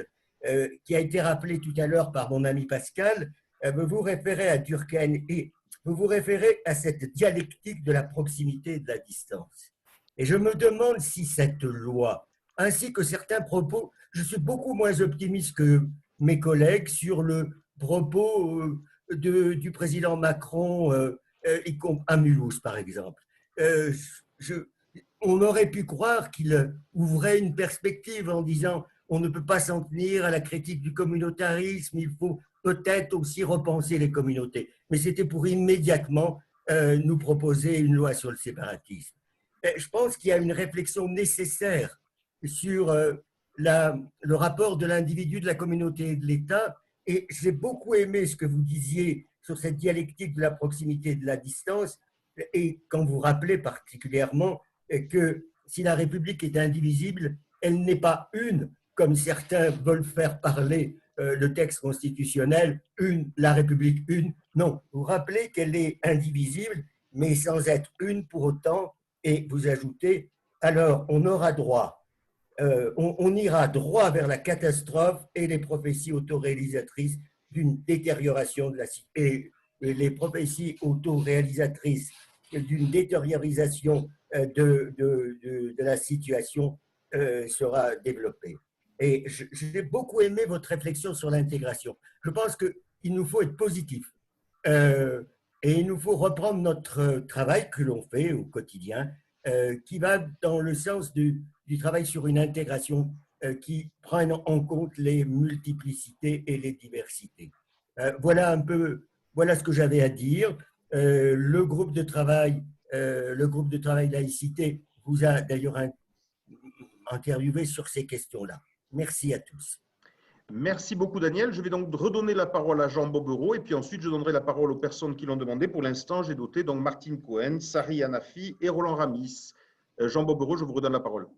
qui a été rappelé tout à l'heure par mon ami Pascal, vous vous référez à Durkheim et vous vous référez à cette dialectique de la proximité et de la distance. Et je me demande si cette loi, ainsi que certains propos, je suis beaucoup moins optimiste que mes collègues sur le propos du président Macron à Mulhouse, par exemple. On aurait pu croire qu'il ouvrait une perspective en disant on ne peut pas s'en tenir à la critique du communautarisme, il faut peut-être aussi repenser les communautés. Mais c'était pour immédiatement nous proposer une loi sur le séparatisme. Je pense qu'il y a une réflexion nécessaire sur le rapport de l'individu, de la communauté et de l'État. Et j'ai beaucoup aimé ce que vous disiez sur cette dialectique de la proximité et de la distance. Et quand vous rappelez particulièrement que si la République est indivisible, elle n'est pas une, comme certains veulent faire parler le texte constitutionnel, la République une. Non, vous rappelez qu'elle est indivisible, mais sans être une pour autant. Et vous ajoutez, alors on aura droit, on ira droit vers la catastrophe et les prophéties autoréalisatrices d'une détérioration de la et les prophéties autoréalisatrices d'une détériorisation de la situation sera développée. Et j'ai beaucoup aimé votre réflexion sur l'intégration. Je pense qu'il nous faut être positif. Et il nous faut reprendre notre travail que l'on fait au quotidien, qui va dans le sens du travail sur une intégration qui prenne en compte les multiplicités et les diversités. Voilà un peu, voilà ce que j'avais à dire. Le groupe de travail laïcité vous a d'ailleurs interviewé sur ces questions-là. Merci à tous. Merci beaucoup, Daniel. Je vais donc redonner la parole à Jean Bobéraud et puis ensuite je donnerai la parole aux personnes qui l'ont demandé. Pour l'instant, j'ai noté donc Martine Cohen, Sari Hanafi et Roland Ramis. Jean Bobéraud, je vous redonne la parole.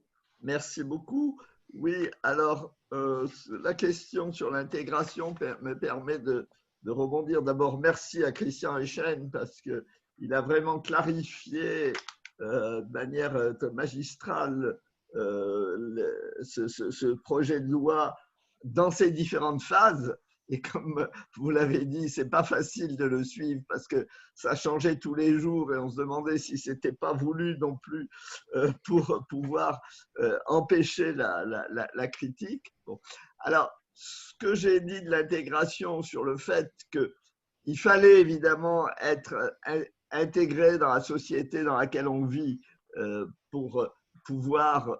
Merci beaucoup. Oui, alors la question sur l'intégration me permet de rebondir. D'abord, merci à Christian Echen parce qu'il a vraiment clarifié de manière magistrale ce projet de loi dans ses différentes phases. Et comme vous l'avez dit, ce n'est pas facile de le suivre parce que ça changeait tous les jours et on se demandait si ce n'était pas voulu non plus pour pouvoir empêcher la critique. Bon. Alors, ce que j'ai dit de l'intégration sur le fait qu'il fallait évidemment être intégré dans la société dans laquelle on vit pour pouvoir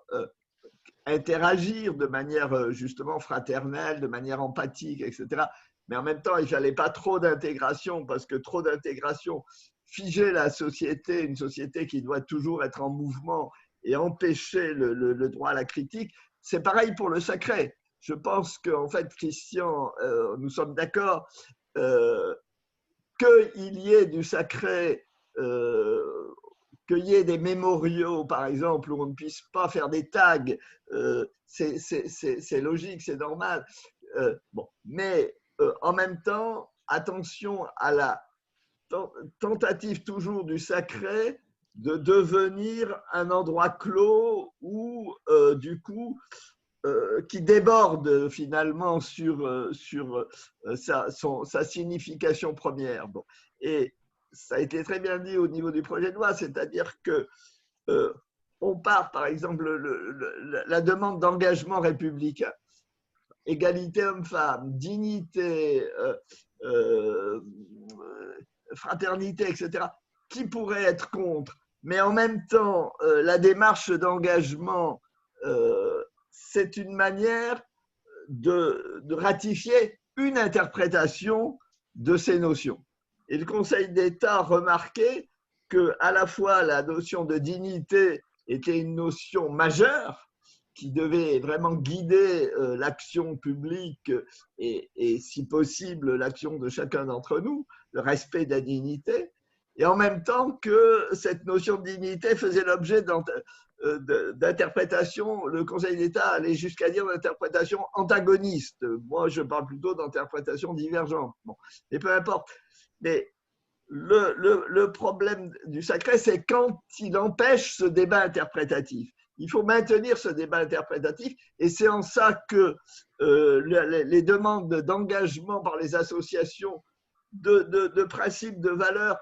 interagir de manière justement fraternelle, de manière empathique, etc. Mais en même temps, il ne fallait pas trop d'intégration, parce que trop d'intégration figeait la société, une société qui doit toujours être en mouvement et empêcher le droit à la critique. C'est pareil pour le sacré. Je pense qu'en fait, Christian, nous sommes d'accord qu'il y ait du sacré, qu'il y ait des mémoriaux, par exemple, où on ne puisse pas faire des tags, c'est logique, c'est normal. Bon. Mais en même temps, attention à la tentative toujours du sacré de devenir un endroit clos où, du coup, qui déborde finalement sur sa signification première. Bon. Et ça a été très bien dit au niveau du projet de loi, c'est-à-dire que on part, par exemple, la demande d'engagement républicain, égalité homme-femme, dignité, fraternité, etc., qui pourrait être contre, mais en même temps, la démarche d'engagement, c'est une manière de ratifier une interprétation de ces notions. Et le Conseil d'État a remarqué qu'à la fois la notion de dignité était une notion majeure qui devait vraiment guider l'action publique et, si possible, l'action de chacun d'entre nous, le respect de la dignité, et en même temps que cette notion de dignité faisait l'objet d'interprétation. Le Conseil d'État allait jusqu'à dire d'interprétation antagoniste. Moi, je parle plutôt d'interprétation divergente. Bon, et peu importe. Mais le problème du sacré, c'est quand il empêche ce débat interprétatif. Il faut maintenir ce débat interprétatif, et c'est en ça que les demandes d'engagement par les associations de principes, de valeurs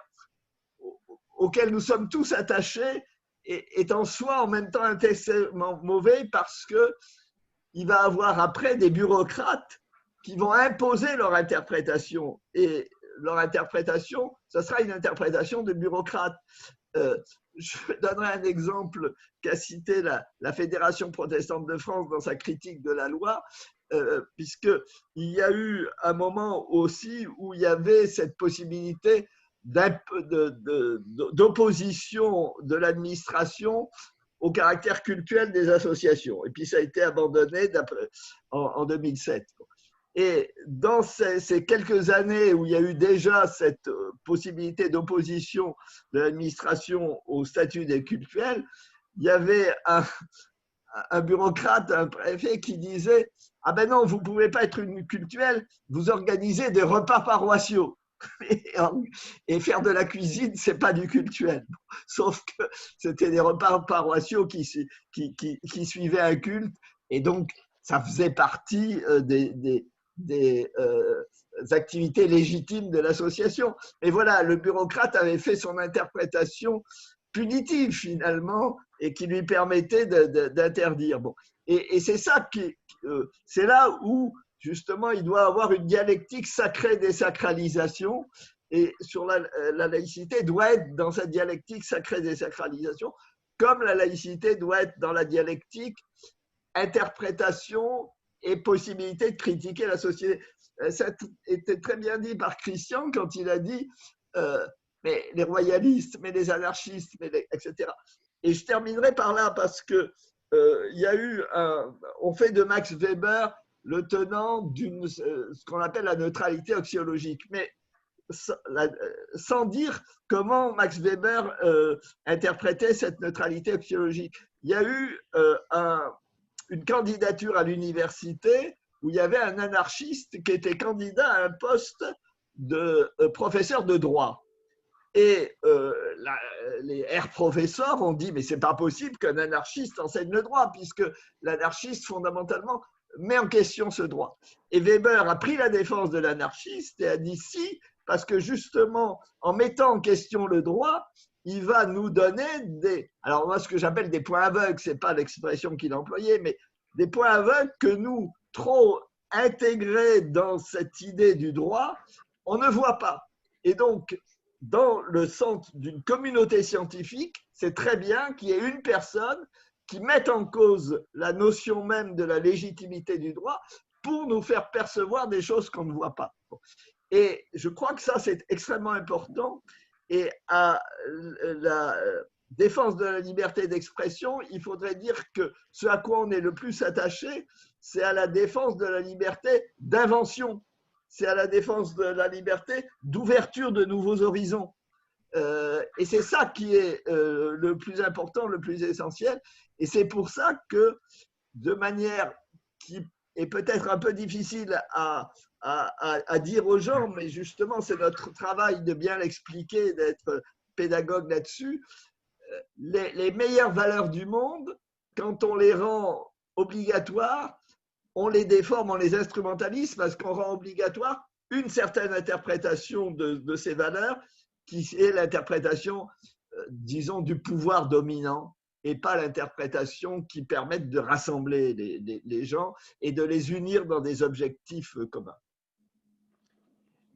auxquels nous sommes tous attachés est en soi en même temps intéressamment mauvais, parce qu'il va y avoir après des bureaucrates qui vont imposer leur interprétation, et leur interprétation, ce sera une interprétation de bureaucrates. Je donnerai un exemple qu'a cité la Fédération protestante de France dans sa critique de la loi, puisqu'il y a eu un moment aussi où il y avait cette possibilité d'opposition de l'administration au caractère cultuel des associations. Et puis ça a été abandonné en 2007. Et dans ces quelques années où il y a eu déjà cette possibilité d'opposition de l'administration au statut des cultuels, il y avait un bureaucrate, un préfet qui disait « Ah ben non, vous ne pouvez pas être une cultuelle, vous organisez des repas paroissiaux. » Et faire de la cuisine, ce n'est pas du cultuel. Sauf que c'était des repas paroissiaux qui suivaient un culte, et donc ça faisait partie des activités légitimes de l'association. Et voilà, le bureaucrate avait fait son interprétation punitive finalement, et qui lui permettait d'interdire. Bon. Et c'est ça c'est là où justement il doit avoir une dialectique sacrée-désacralisation, et sur la laïcité doit être dans cette dialectique sacrée-désacralisation, comme la laïcité doit être dans la dialectique interprétation et possibilité de critiquer la société. Ça a été très bien dit par Christian quand il a dit mais les royalistes, mais les anarchistes, etc. Et je terminerai par là, parce que il y a eu on fait de Max Weber le tenant ce qu'on appelle la neutralité axiologique, mais sans dire comment Max Weber interprétait cette neutralité axiologique. Il y a eu une candidature à l'université où il y avait un anarchiste qui était candidat à un poste de professeur de droit. Et les professeurs ont dit « mais c'est pas possible qu'un anarchiste enseigne le droit, puisque l'anarchiste fondamentalement met en question ce droit ». Et Weber a pris la défense de l'anarchiste et a dit « si, parce que justement, en mettant en question le droit, il va nous donner alors moi ce que j'appelle des points aveugles, c'est pas l'expression qu'il employait, mais des points aveugles que nous, trop intégrés dans cette idée du droit, on ne voit pas. Et donc, dans le centre d'une communauté scientifique, c'est très bien qu'il y ait une personne qui mettent en cause la notion même de la légitimité du droit pour nous faire percevoir des choses qu'on ne voit pas. Et je crois que ça, c'est extrêmement important. Et à la défense de la liberté d'expression, il faudrait dire que ce à quoi on est le plus attaché, c'est à la défense de la liberté d'invention. C'est à la défense de la liberté d'ouverture de nouveaux horizons. Et c'est ça qui est le plus important, le plus essentiel. Et c'est pour ça que, de manière qui est peut-être un peu difficile à dire aux gens, mais justement, c'est notre travail de bien l'expliquer, d'être pédagogue là-dessus, les meilleures valeurs du monde, quand on les rend obligatoires, on les déforme, on les instrumentalise parce qu'on rend obligatoire une certaine interprétation de ces valeurs qui est l'interprétation, disons, du pouvoir dominant et pas l'interprétation qui permette de rassembler les gens et de les unir dans des objectifs communs.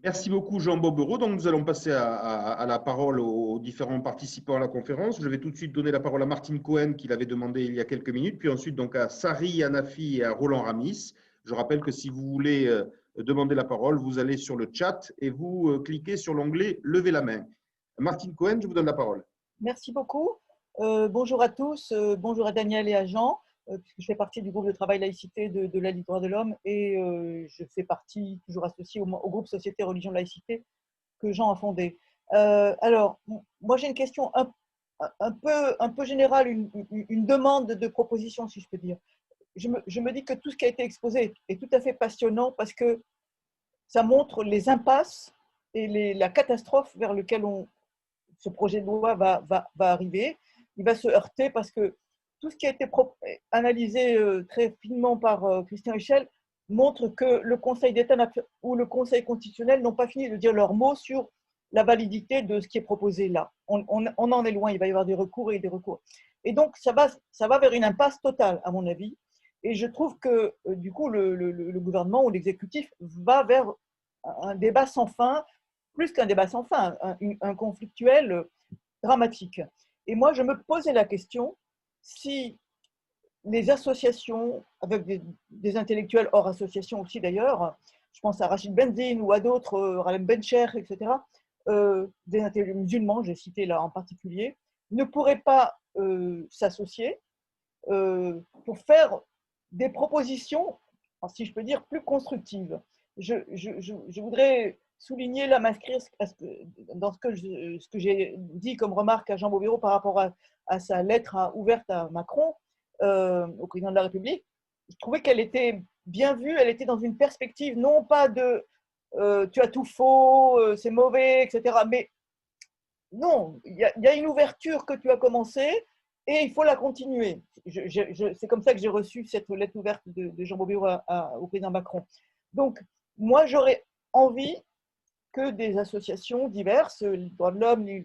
Merci beaucoup Jean Bobbereau. Donc nous allons passer à la parole aux différents participants à la conférence. Je vais tout de suite donner la parole à Martine Cohen qui l'avait demandé il y a quelques minutes, puis ensuite donc à Sari Hanafi et à Roland Ramis. Je rappelle que si vous voulez demander la parole, vous allez sur le chat et vous cliquez sur l'onglet « Levez la main ». Martine Cohen, je vous donne la parole. Merci beaucoup. Bonjour à tous, bonjour à Daniel et à Jean, puisque je fais partie du groupe de travail laïcité de la Ligue des droits de l'homme et je fais partie, toujours associée au groupe Société Religion Laïcité que Jean a fondé. Alors, moi j'ai une question un peu générale, une demande de proposition, si je peux dire. Je me dis que tout ce qui a été exposé est tout à fait passionnant parce que ça montre les impasses et la catastrophe vers laquelle ce projet de loi va arriver. Il va se heurter parce que tout ce qui a été analysé très finement par Christian Echel montre que le Conseil d'État ou le Conseil constitutionnel n'ont pas fini de dire leur mot sur la validité de ce qui est proposé là. On en est loin, il va y avoir des recours et des recours. Et donc, ça va vers une impasse totale, à mon avis. Et je trouve que, du coup, le gouvernement ou l'exécutif va vers un débat sans fin, plus qu'un débat sans fin, un conflictuel dramatique. Et moi, je me posais la question si les associations, avec des intellectuels hors association aussi d'ailleurs, je pense à Rachid Benzine ou à d'autres, Ralem Bencher, etc., des intellectuels musulmans, j'ai cité là en particulier, ne pourraient pas s'associer pour faire des propositions, si je peux dire, plus constructives. Je voudrais souligner là, m'inscrire dans ce que j'ai dit comme remarque à Jean Bobbereau par rapport à sa lettre ouverte à Macron, au président de la République. Je trouvais qu'elle était bien vue, elle était dans une perspective non pas de tu as tout faux, c'est mauvais, etc. Mais non, il y a une ouverture que tu as commencée et il faut la continuer. C'est comme ça que j'ai reçu cette lettre ouverte de Jean Bobbereau au président Macron. Donc, moi, j'aurais envie que des associations diverses, les droits de l'homme, les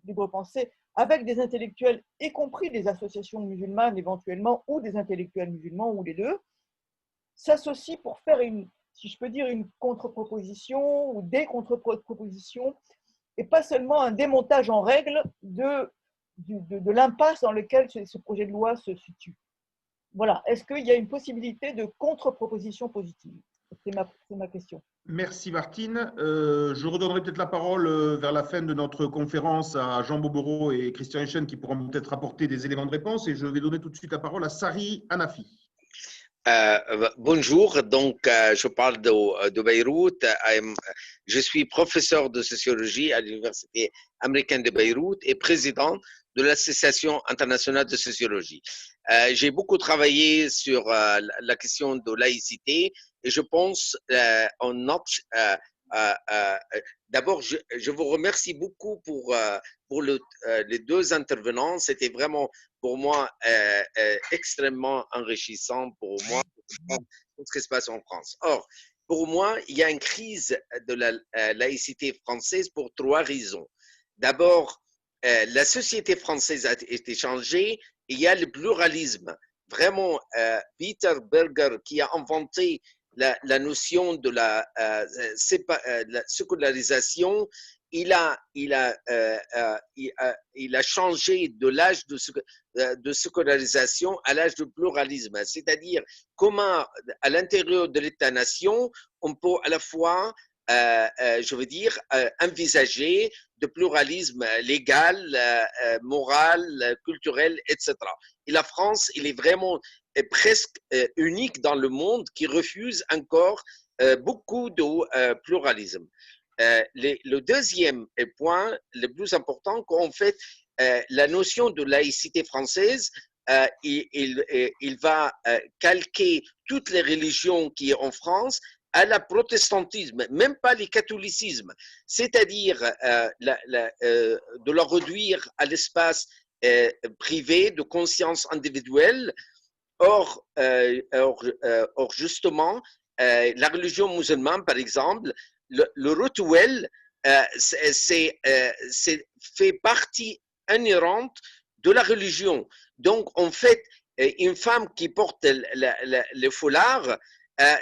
libre pensée, avec des intellectuels, y compris des associations musulmanes éventuellement, ou des intellectuels musulmans, ou les deux, s'associent pour faire si je peux dire, une contre-proposition ou des contre-propositions, et pas seulement un démontage en règle de l'impasse dans laquelle ce projet de loi se situe. Voilà. Est-ce qu'il y a une possibilité de contre-proposition positive ? C'est ma question. Merci Martine. Je redonnerai peut-être la parole vers la fin de notre conférence à Jean Bobbereau et Christian Echel qui pourront peut-être apporter des éléments de réponse et je vais donner tout de suite la parole à Sari Hanafi. Bonjour, donc je parle de Beyrouth. Je suis professeur de sociologie à l'Université américaine de Beyrouth et président de l'Association internationale de sociologie. J'ai beaucoup travaillé sur la question de laïcité et je pense on note d'abord je vous remercie beaucoup pour les deux intervenants. C'était vraiment pour moi extrêmement enrichissant pour moi tout ce qui se passe en France. Or, pour moi, il y a une crise de la laïcité française pour trois raisons. D'abord, la société française a été changée. Il y a le pluralisme. Vraiment, Peter Berger qui a inventé la notion de la sécularisation, il a changé de l'âge de scolarisation à l'âge de pluralisme, c'est-à-dire comment à l'intérieur de l'État-nation, on peut à la fois, je veux dire, envisager de pluralisme légal, moral, culturel, etc. Et la France, il est vraiment presque unique dans le monde qui refuse encore beaucoup de pluralisme. Le deuxième point, le plus important, qu'en fait, la notion de laïcité française, il va calquer toutes les religions qui sont en France à la protestantisme, même pas les catholicismes, c'est-à-dire de la réduire à l'espace privé de conscience individuelle. Or justement, la religion musulmane, par exemple, le rituel, fait partie inhérente de la religion. Donc, en fait, une femme qui porte le foulard,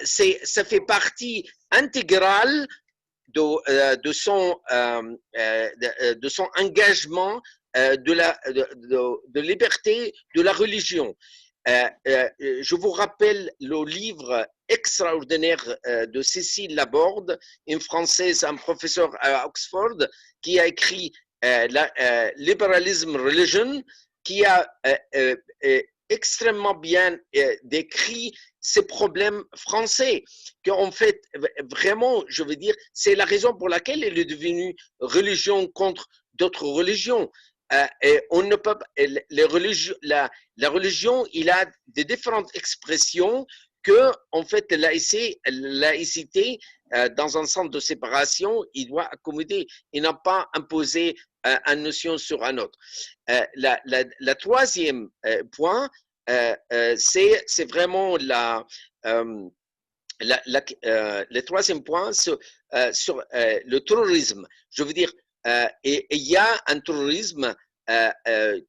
ça fait partie intégrale de son engagement de liberté de la religion. Je vous rappelle le livre extraordinaire de Cécile Laborde, une Française, un professeur à Oxford, qui a écrit Liberalism Religion, qui a extrêmement bien décrit ces problèmes français, qu'en fait, vraiment, je veux dire, c'est la raison pour laquelle elle est devenue religion contre d'autres religions. On ne peut, la religion, il a de différentes expressions que, en fait, laïcité dans un centre de séparation, il doit accommoder, il n'a pas imposé une notion sur un autre. La troisième point, c'est vraiment le troisième point sur le terrorisme. Je veux dire, et il y a un terrorisme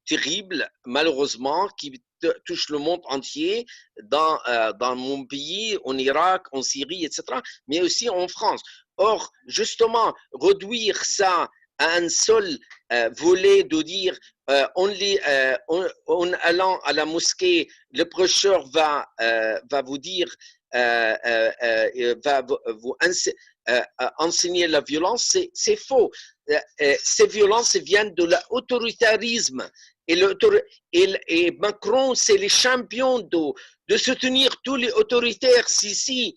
terrible, malheureusement, qui touche le monde entier, dans mon pays, en Irak, en Syrie, etc., mais aussi en France. Or, justement, réduire ça à un seul volet de dire en allant à la mosquée, le prêcheur va vous dire, va vous enseigner la violence, c'est faux. Ces violences viennent de l'autoritarisme. Et Macron, c'est les champions de soutenir tous les autoritaires. Si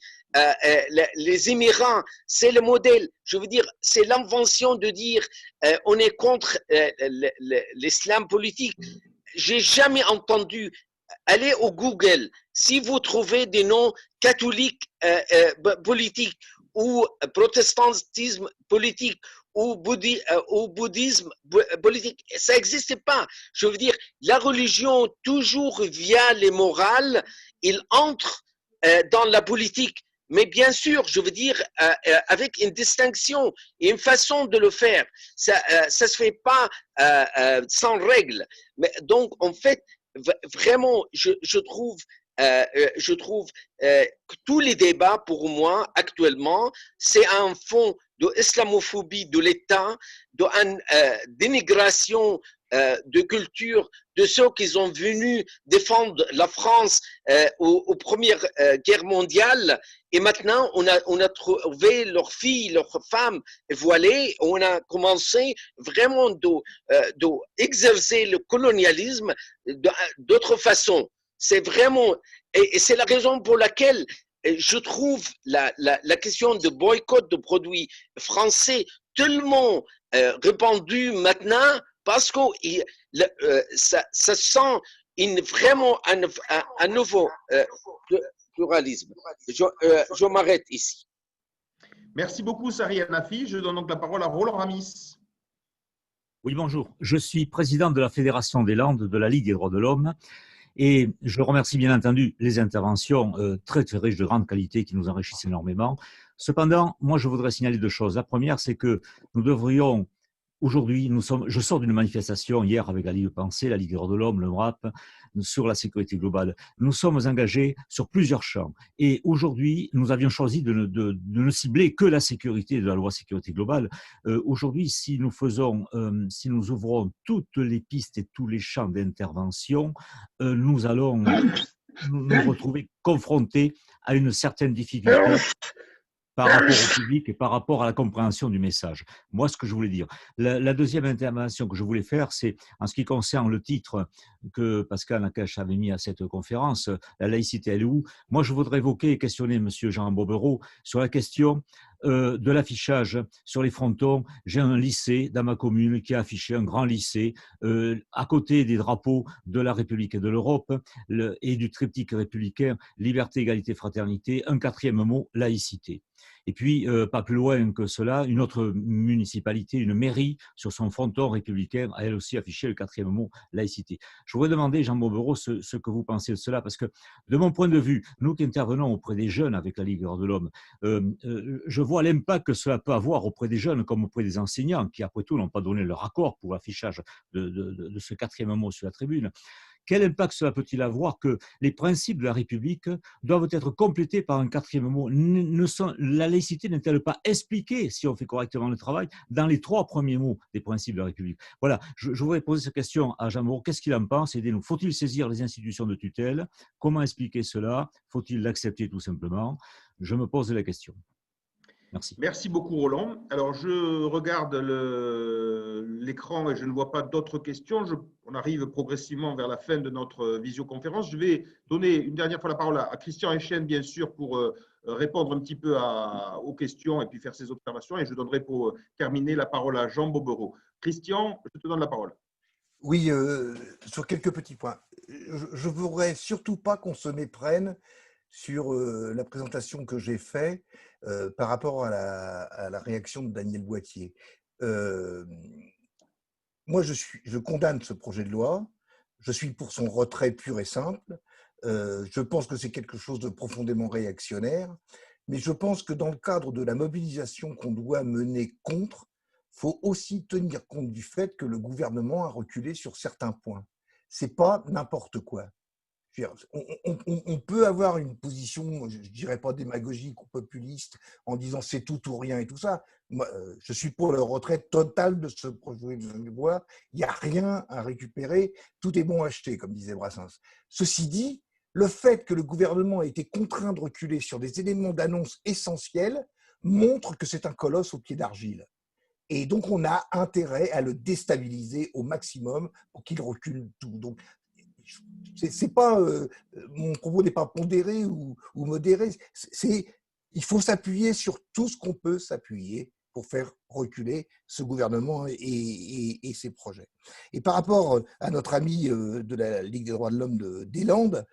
les Émirats, c'est le modèle. Je veux dire, c'est l'invention de dire on est contre l'islam politique. J'ai jamais entendu. Allez au Google, si vous trouvez des noms catholiques politiques ou protestantisme politique ou bouddhisme politique, ça n'existe pas. Je veux dire, la religion, toujours via les morales, il entre dans la politique. Mais bien sûr, je veux dire, avec une distinction et une façon de le faire. Ça se fait pas sans règles. Mais donc, en fait, vraiment, je trouve que tous les débats, pour moi, actuellement, c'est un fond de islamophobie de l'État, de dénigration de culture de ceux qui sont venus défendre la France aux premières guerres mondiales. Et maintenant, on a trouvé leurs filles, leurs femmes voilées. On a commencé vraiment d'exercer le colonialisme d'autre façon. C'est vraiment, et c'est la raison pour laquelle je trouve la question de boycott de produits français tellement répandue maintenant, parce que ça sent vraiment un nouveau pluralisme. Je m'arrête ici. Merci beaucoup, Sari Hanafi. Je donne donc la parole à Roland Ramis. Oui, bonjour. Je suis président de la Fédération des Landes de la Ligue des droits de l'homme. Et je remercie bien entendu les interventions très, très riches de grande qualité qui nous enrichissent énormément. Cependant, moi, je voudrais signaler deux choses. La première, c'est que nous devrions aujourd'hui, je sors d'une manifestation hier avec la Ligue Pensée, la Ligue des droits de l'homme, le MRAP, sur la sécurité globale. Nous sommes engagés sur plusieurs champs. Et aujourd'hui, nous avions choisi de ne cibler que la sécurité de la loi sécurité globale. Aujourd'hui, si nous ouvrons toutes les pistes et tous les champs d'intervention, nous allons nous retrouver confrontés à une certaine difficulté par rapport au public et par rapport à la compréhension du message. Moi, ce que je voulais dire. La deuxième intervention que je voulais faire, c'est en ce qui concerne le titre que Pascal Nakache avait mis à cette conférence, la laïcité, elle est où? Moi, je voudrais évoquer et questionner M. Jean Bobbereau sur la question de l'affichage sur les frontons. J'ai un lycée dans ma commune qui a affiché un grand lycée à côté des drapeaux de la République et de l'Europe et du triptyque républicain, liberté, égalité, fraternité, un quatrième mot, laïcité. Et puis, pas plus loin que cela, une autre municipalité, une mairie, sur son fronton républicain, a elle aussi affiché le quatrième mot, laïcité. Je voudrais demander, Jean Bobbereau, ce que vous pensez de cela, parce que, de mon point de vue, nous qui intervenons auprès des jeunes avec la Ligue des droits de l'homme, je vois l'impact que cela peut avoir auprès des jeunes comme auprès des enseignants, qui, après tout, n'ont pas donné leur accord pour l'affichage de ce quatrième mot sur la tribune. Quel impact cela peut-il avoir que les principes de la République doivent être complétés par un quatrième mot? La laïcité n'est-elle pas expliquée, si on fait correctement le travail, dans les 3 premiers mots des principes de la République? Voilà, je voudrais poser cette question à Jean Moreau. Qu'est-ce qu'il en pense? Aidez-nous. Faut-il saisir les institutions de tutelle? Comment expliquer cela? Faut-il l'accepter tout simplement? Je me pose la question. Merci. Merci beaucoup, Roland. Alors, je regarde l'écran et je ne vois pas d'autres questions. On arrive progressivement vers la fin de notre visioconférence. Je vais donner une dernière fois la parole à Christian Echen, bien sûr, pour répondre un petit peu aux questions et puis faire ses observations. Et je donnerai pour terminer la parole à Jean Bobbereau. Christian, je te donne la parole. Oui, sur quelques petits points. Je ne voudrais surtout pas qu'on se méprenne sur la présentation que j'ai faite par rapport à la réaction de Daniel Boittier. Moi, je condamne ce projet de loi. Je suis pour son retrait pur et simple. Je pense que c'est quelque chose de profondément réactionnaire. Mais je pense que dans le cadre de la mobilisation qu'on doit mener contre, il faut aussi tenir compte du fait que le gouvernement a reculé sur certains points. Ce n'est pas n'importe quoi. On peut avoir une position, je ne dirais pas démagogique ou populiste, en disant c'est tout ou rien et tout ça. Moi, je suis pour le retrait total de ce projet de loi. Il n'y a rien à récupérer, tout est bon à acheter, comme disait Brassens. Ceci dit, le fait que le gouvernement ait été contraint de reculer sur des éléments d'annonce essentiels montre que c'est un colosse au pied d'argile. Et donc, on a intérêt à le déstabiliser au maximum pour qu'il recule tout. Donc, c'est pas, mon propos n'est pas pondéré ou modéré. Il faut s'appuyer sur tout ce qu'on peut s'appuyer pour faire reculer ce gouvernement et ses projets. Et par rapport à notre ami de la Ligue des droits de l'homme des Landes,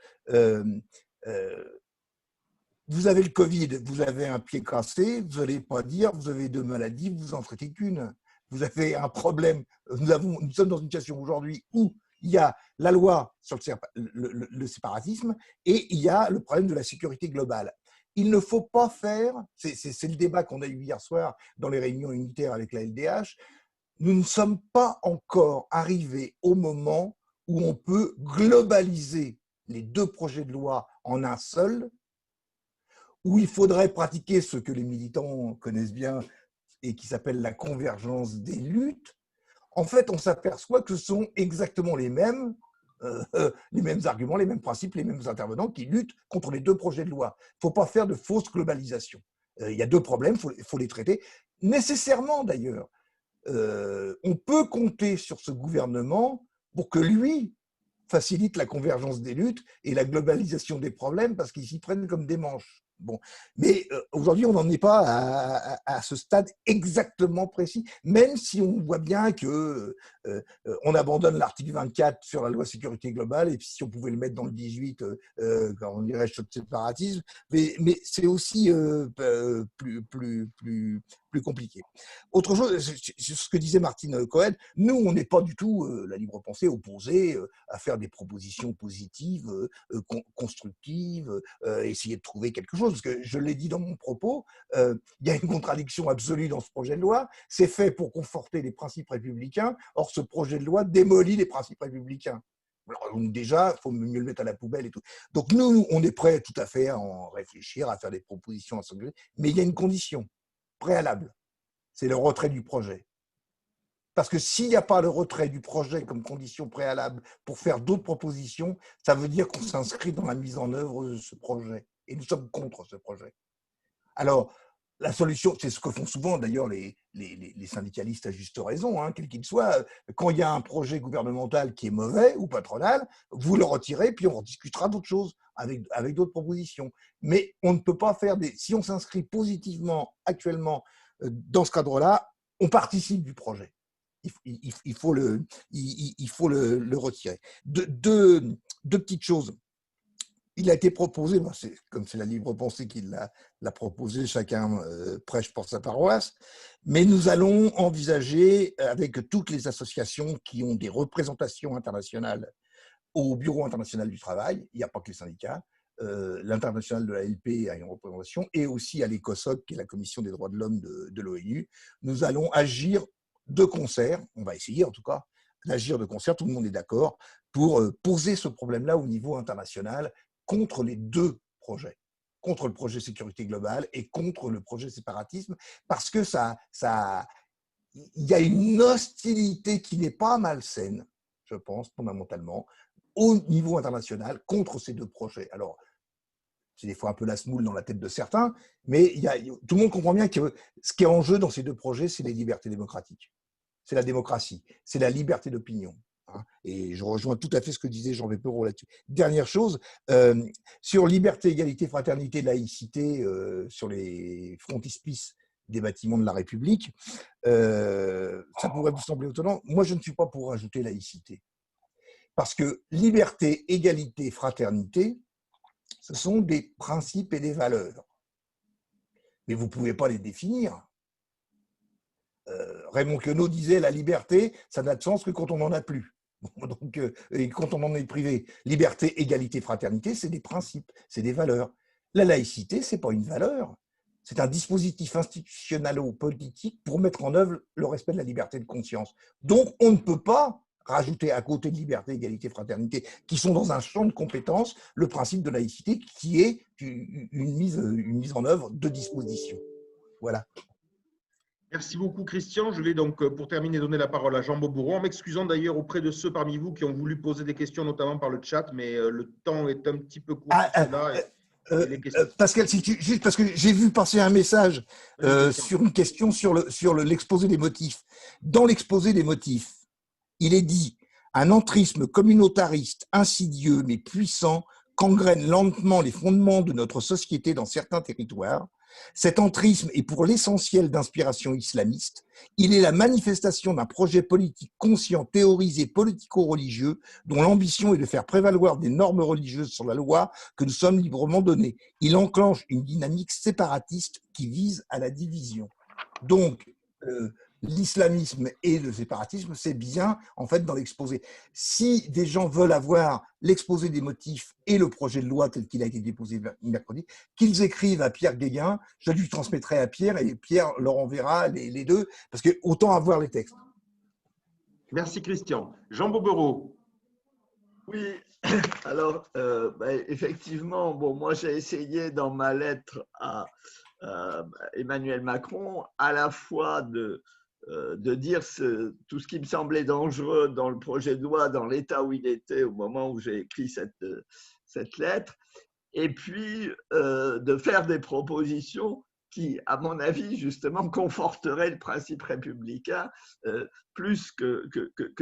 vous avez le Covid, vous avez un pied cassé, vous n'allez pas dire, vous avez 2 maladies, vous en traitez qu'une. Vous avez un problème. Nous sommes dans une situation aujourd'hui où il y a la loi sur le séparatisme et il y a le problème de la sécurité globale. Il ne faut pas faire, c'est le débat qu'on a eu hier soir dans les réunions unitaires avec la LDH, nous ne sommes pas encore arrivés au moment où on peut globaliser les 2 projets de loi en un seul, où il faudrait pratiquer ce que les militants connaissent bien et qui s'appelle la convergence des luttes. En fait, on s'aperçoit que ce sont exactement les mêmes arguments, les mêmes principes, les mêmes intervenants qui luttent contre les 2 projets de loi. Il ne faut pas faire de fausse globalisation. Il y a 2 problèmes, il faut les traiter. Nécessairement, d'ailleurs, on peut compter sur ce gouvernement pour que lui facilite la convergence des luttes et la globalisation des problèmes parce qu'ils s'y prennent comme des manches. Bon. Mais aujourd'hui, on n'en est pas à ce stade exactement précis, même si on voit bien que on abandonne l'article 24 sur la loi sécurité globale, et puis si on pouvait le mettre dans le 18, quand on dirait sur le séparatisme, mais c'est aussi plus plus compliqué. Autre chose, c'est ce que disait Martine Cohen, nous, on n'est pas du tout, la libre pensée, opposée à faire des propositions positives, constructives, essayer de trouver quelque chose. Parce que je l'ai dit dans mon propos, il y a une contradiction absolue dans ce projet de loi. C'est fait pour conforter les principes républicains. Or, ce projet de loi démolit les principes républicains. Alors, donc déjà, il faut mieux le mettre à la poubelle et tout. Donc nous, on est prêts tout à fait à en réfléchir, à faire des propositions, mais il y a une condition préalable, c'est le retrait du projet. Parce que s'il n'y a pas le retrait du projet comme condition préalable pour faire d'autres propositions, ça veut dire qu'on s'inscrit dans la mise en œuvre de ce projet. Et nous sommes contre ce projet. Alors, la solution, c'est ce que font souvent d'ailleurs les syndicalistes à juste raison, hein, quel qu'il soit. Quand il y a un projet gouvernemental qui est mauvais ou patronal, vous le retirez, puis on discutera d'autres choses avec d'autres propositions. Mais on ne peut pas faire si on s'inscrit positivement actuellement dans ce cadre-là, on participe du projet. Il faut le retirer. Deux petites choses. Il a été proposé, comme c'est la libre pensée qui l'a proposé, chacun prêche pour sa paroisse, mais nous allons envisager avec toutes les associations qui ont des représentations internationales au Bureau international du travail, il n'y a pas que les syndicats, l'international de la LP a une représentation, et aussi à l'ECOSOC, qui est la Commission des droits de l'homme de l'ONU, nous allons agir de concert, on va essayer en tout cas, d'agir de concert, tout le monde est d'accord, pour poser ce problème-là au niveau international, contre les deux projets, contre le projet sécurité globale et contre le projet séparatisme, parce que il y a une hostilité qui n'est pas malsaine, je pense, fondamentalement, au niveau international, contre ces deux projets. Alors, c'est des fois un peu la semoule dans la tête de certains, mais tout le monde comprend bien que ce qui est en jeu dans ces deux projets, c'est les libertés démocratiques. C'est la démocratie, c'est la liberté d'opinion. Et je rejoins tout à fait ce que disait Jean Vépereau là-dessus. Dernière chose, sur liberté, égalité, fraternité, laïcité, sur les frontispices des bâtiments de la République, ça pourrait vous sembler étonnant. Moi, je ne suis pas pour rajouter laïcité. Parce que liberté, égalité, fraternité, ce sont des principes et des valeurs. Mais vous ne pouvez pas les définir. Raymond Queneau disait la liberté, ça n'a de sens que quand on n'en a plus. Donc, et quand on en est privé, liberté, égalité, fraternité, c'est des principes, c'est des valeurs. La laïcité, ce n'est pas une valeur, c'est un dispositif institutionnel ou politique pour mettre en œuvre le respect de la liberté de conscience. Donc, on ne peut pas rajouter à côté de liberté, égalité, fraternité, qui sont dans un champ de compétences, le principe de laïcité qui est une mise en œuvre de dispositions. Voilà. Merci beaucoup, Christian. Je vais donc, pour terminer, donner la parole à Jean Bobouron, en m'excusant d'ailleurs auprès de ceux parmi vous qui ont voulu poser des questions, notamment par le chat, mais le temps est un petit peu court. Pascal, juste parce que j'ai vu passer un message sur une question sur l'exposé des motifs. Dans l'exposé des motifs, il est dit « Un entrisme communautariste insidieux mais puissant gangrène lentement les fondements de notre société dans certains territoires. Cet entrisme est pour l'essentiel d'inspiration islamiste. Il est la manifestation d'un projet politique conscient, théorisé, politico-religieux, dont l'ambition est de faire prévaloir des normes religieuses sur la loi que nous sommes librement données. Il enclenche une dynamique séparatiste qui vise à la division. » Donc, l'islamisme et le séparatisme, c'est bien en fait dans l'exposé. Si des gens veulent avoir l'exposé des motifs et le projet de loi tel qu'il a été déposé mercredi, qu'ils écrivent à Pierre Guéguin, je lui transmettrai à Pierre et Pierre leur enverra les deux, parce que autant avoir les textes. Merci Christian. Jean Bobouron. Oui, alors effectivement, bon, moi j'ai essayé dans ma lettre à Emmanuel Macron à la fois de dire tout ce qui me semblait dangereux dans le projet de loi, dans l'état où il était au moment où j'ai écrit cette lettre, et puis de faire des propositions qui, à mon avis, justement, conforteraient le principe républicain plus que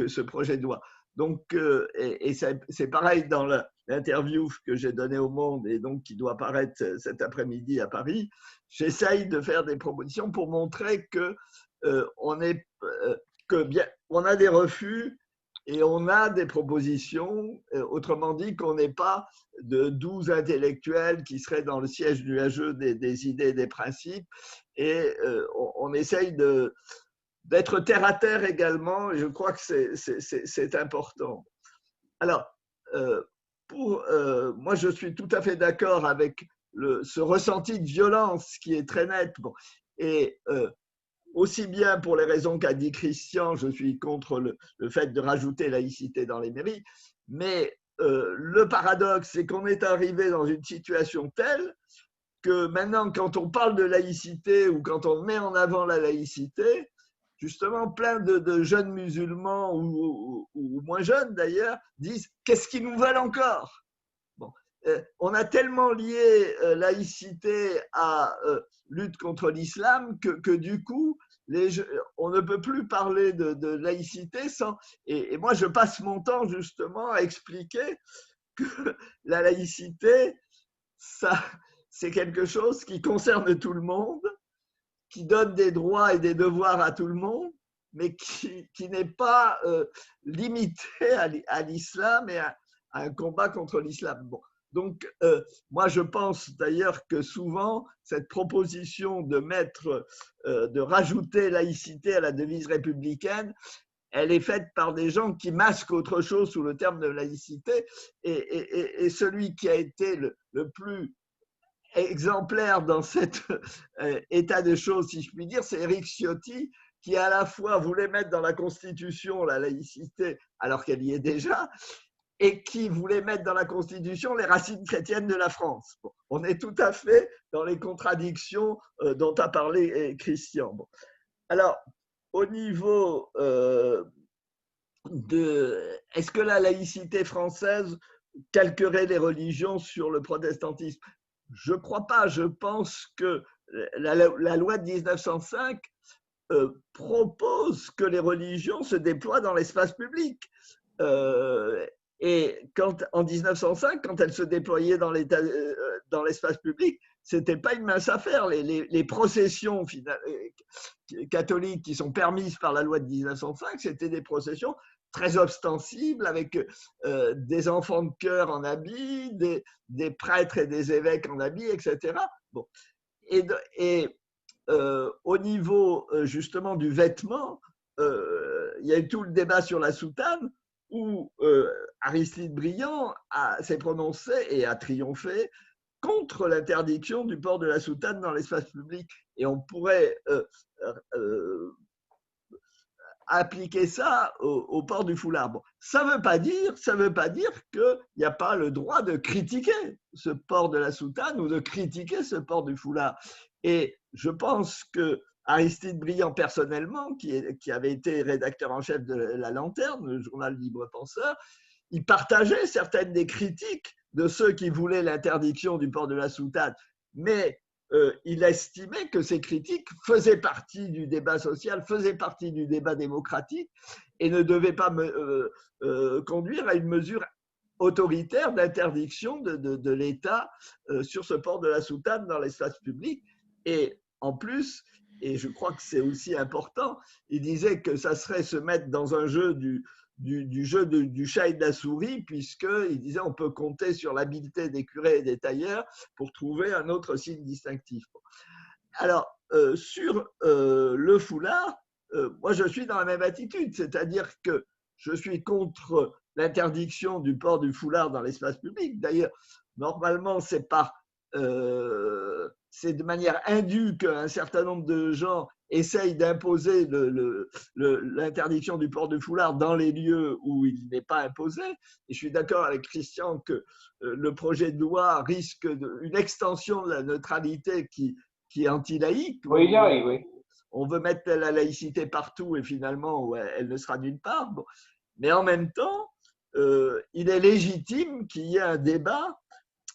ce projet de loi. Donc, et c'est pareil dans l'interview que j'ai donnée au Monde et donc qui doit paraître cet après-midi à Paris. J'essaye de faire des propositions pour montrer que on a des refus et on a des propositions, autrement dit qu'on n'est pas de 12 intellectuels qui seraient dans le siège nuageux des idées et des principes, et on essaye d'être terre à terre également, et je crois que c'est important. Alors, moi, je suis tout à fait d'accord avec ce ressenti de violence qui est très net. Bon. Et aussi bien pour les raisons qu'a dit Christian, je suis contre le fait de rajouter laïcité dans les mairies, mais le paradoxe, c'est qu'on est arrivé dans une situation telle que maintenant, quand on parle de laïcité ou quand on met en avant la laïcité, justement, plein de jeunes musulmans ou moins jeunes d'ailleurs disent « qu'est-ce qu'ils nous veulent encore ?» Bon, on a tellement lié laïcité à lutte contre l'islam que du coup, on ne peut plus parler de laïcité sans… Et moi, je passe mon temps justement à expliquer que la laïcité, c'est quelque chose qui concerne tout le monde, qui donne des droits et des devoirs à tout le monde, mais qui n'est pas limité à l'islam et à un combat contre l'islam. Bon. Donc, moi, je pense d'ailleurs que souvent, cette proposition de rajouter laïcité à la devise républicaine, elle est faite par des gens qui masquent autre chose sous le terme de laïcité, et celui qui a été le plus exemplaire dans cet état de choses, si je puis dire, c'est Éric Ciotti, qui à la fois voulait mettre dans la Constitution la laïcité alors qu'elle y est déjà, et qui voulait mettre dans la Constitution les racines chrétiennes de la France. Bon, on est tout à fait dans les contradictions dont a parlé Christian. Bon. Alors, au niveau est-ce que la laïcité française calquerait les religions sur le protestantisme? Je ne crois pas. Je pense que la loi de 1905 propose que les religions se déploient dans l'espace public. Et en 1905, quand elles se déployaient dans l'espace public, ce n'était pas une mince affaire. Les processions catholiques qui sont permises par la loi de 1905, c'était des processions très ostensibles, avec des enfants de chœur en habit, des prêtres et des évêques en habit, etc. Bon. Et au niveau justement du vêtement, il y a eu tout le débat sur la soutane, où Aristide Briand s'est prononcé et a triomphé contre l'interdiction du port de la soutane dans l'espace public. Et on pourrait appliquer ça au port du foulard. Bon, ça ne veut pas dire qu'il n'y a pas le droit de critiquer ce port de la soutane ou de critiquer ce port du foulard. Et je pense que Aristide Briand, personnellement, qui avait été rédacteur en chef de La Lanterne, le journal Libre Penseur, il partageait certaines des critiques de ceux qui voulaient l'interdiction du port de la soutane, mais il estimait que ces critiques faisaient partie du débat social, faisaient partie du débat démocratique et ne devaient pas conduire à une mesure autoritaire d'interdiction de l'État sur ce port de la soutane dans l'espace public. Et en plus, et je crois que c'est aussi important, il disait que ça serait se mettre dans un jeu du jeu du chat et de la souris, puisqu'il disait on peut compter sur l'habileté des curés et des tailleurs pour trouver un autre signe distinctif. Alors, sur le foulard, moi je suis dans la même attitude, c'est-à-dire que je suis contre l'interdiction du port du foulard dans l'espace public. D'ailleurs, normalement, c'est de manière indue qu'un certain nombre de gens essayent d'imposer l'interdiction du port du foulard dans les lieux où il n'est pas imposé. Et je suis d'accord avec Christian que le projet de loi risque une extension de la neutralité qui est anti-laïque. Oui, oui. On veut mettre la laïcité partout et finalement elle ne sera nulle part. Bon. Mais en même temps, il est légitime qu'il y ait un débat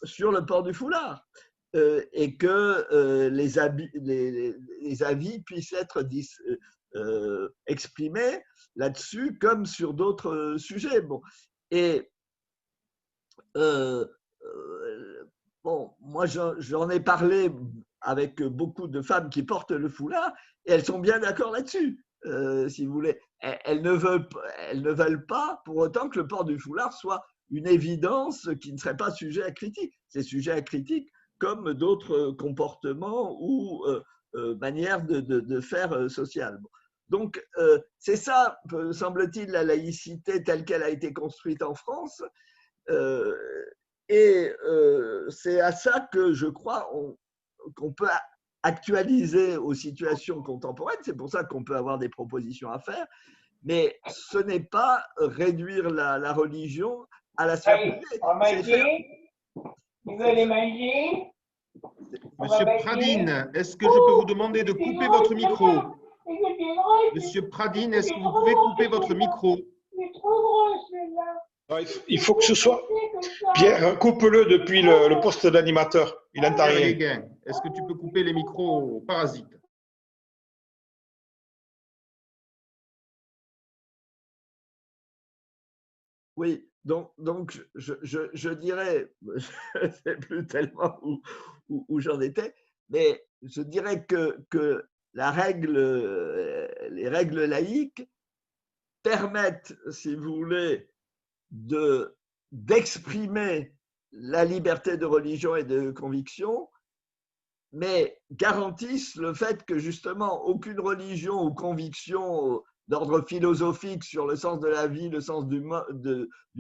sur le port du foulard. Et que les avis puissent être exprimés là-dessus comme sur d'autres sujets. Bon. Et bon, moi j'en ai parlé avec beaucoup de femmes qui portent le foulard et elles sont bien d'accord là-dessus, si vous voulez. Elles ne veulent pas pour autant que le port du foulard soit une évidence qui ne serait pas sujet à critique. C'est sujet à critique comme d'autres comportements ou manière de faire sociale. Donc, c'est ça, semble-t-il, la laïcité telle qu'elle a été construite en France. Et c'est à ça que je crois qu'on peut actualiser aux situations contemporaines. C'est pour ça qu'on peut avoir des propositions à faire. Mais ce n'est pas réduire la religion à la sphère privée. Vous allez manger? Monsieur Pradine, est-ce que je peux vous demander de couper votre micro? Monsieur Pradine, est-ce que vous pouvez couper votre micro? Il faut que ce soit… Pierre, coupe-le depuis le poste d'animateur. Il n'entend rien. Est-ce que tu peux couper les micros parasites? Oui, donc je dirais, je ne sais plus tellement où j'en étais, mais je dirais que les règles laïques permettent, si vous voulez, d'exprimer la liberté de religion et de conviction, mais garantissent le fait que justement aucune religion ou conviction d'ordre philosophique sur le sens de la vie, le sens du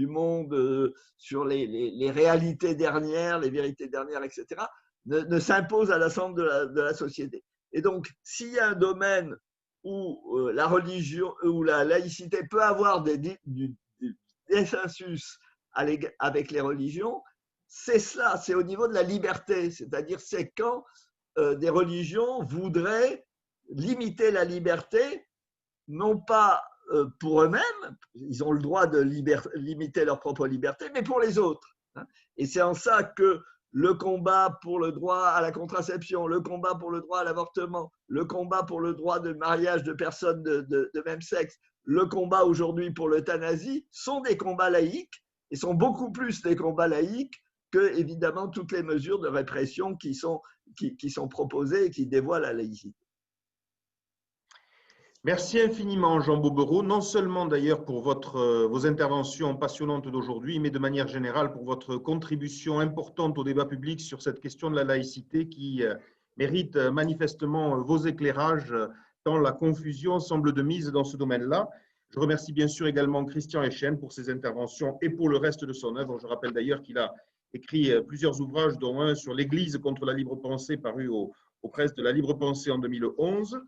monde, sur les réalités dernières, les vérités dernières, etc., ne s'impose à l'ensemble de la société. Et donc, s'il y a un domaine où la religion, où la laïcité peut avoir du consensus avec les religions, c'est cela, c'est au niveau de la liberté, c'est-à-dire c'est quand des religions voudraient limiter la liberté, non pas pour eux-mêmes, ils ont le droit de limiter leur propre liberté, mais pour les autres. Et c'est en ça que le combat pour le droit à la contraception, le combat pour le droit à l'avortement, le combat pour le droit de mariage de personnes de même sexe, le combat aujourd'hui pour l'euthanasie sont des combats laïques et sont beaucoup plus des combats laïques que, évidemment, toutes les mesures de répression qui sont proposées et qui dévoient la laïcité. Merci infiniment, Jean Bobbereau, non seulement d'ailleurs pour vos interventions passionnantes d'aujourd'hui, mais de manière générale pour votre contribution importante au débat public sur cette question de la laïcité qui mérite manifestement vos éclairages, tant la confusion semble de mise dans ce domaine-là. Je remercie bien sûr également Christian Eschen pour ses interventions et pour le reste de son œuvre. Je rappelle d'ailleurs qu'il a écrit plusieurs ouvrages, dont un sur l'Église contre la libre pensée, paru aux presses de la libre pensée en 2011.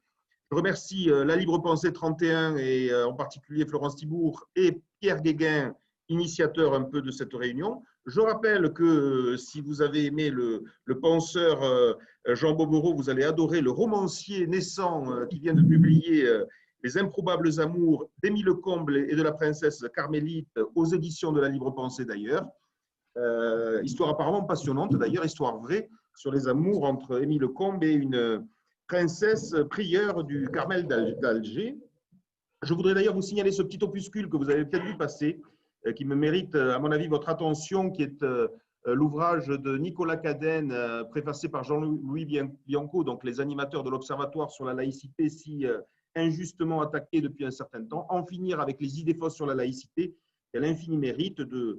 Je remercie la Libre Pensée 31 et en particulier Florence Thibourg et Pierre Guéguin, initiateur un peu de cette réunion. Je rappelle que si vous avez aimé le penseur Jean Bobbereau, vous allez adorer le romancier naissant qui vient de publier Les improbables amours d'Émile Combes et de la princesse Carmélite aux éditions de la Libre Pensée d'ailleurs. Histoire apparemment passionnante d'ailleurs, histoire vraie sur les amours entre Émile Combes et une princesse prieure du Carmel d'Alger. Je voudrais d'ailleurs vous signaler ce petit opuscule que vous avez peut-être vu passer, qui me mérite, à mon avis, votre attention, qui est l'ouvrage de Nicolas Cadenne, préfacé par Jean-Louis Bianco, donc les animateurs de l'Observatoire sur la laïcité, si injustement attaqué depuis un certain temps, en finir avec les idées fausses sur la laïcité, qui a l'infini mérite de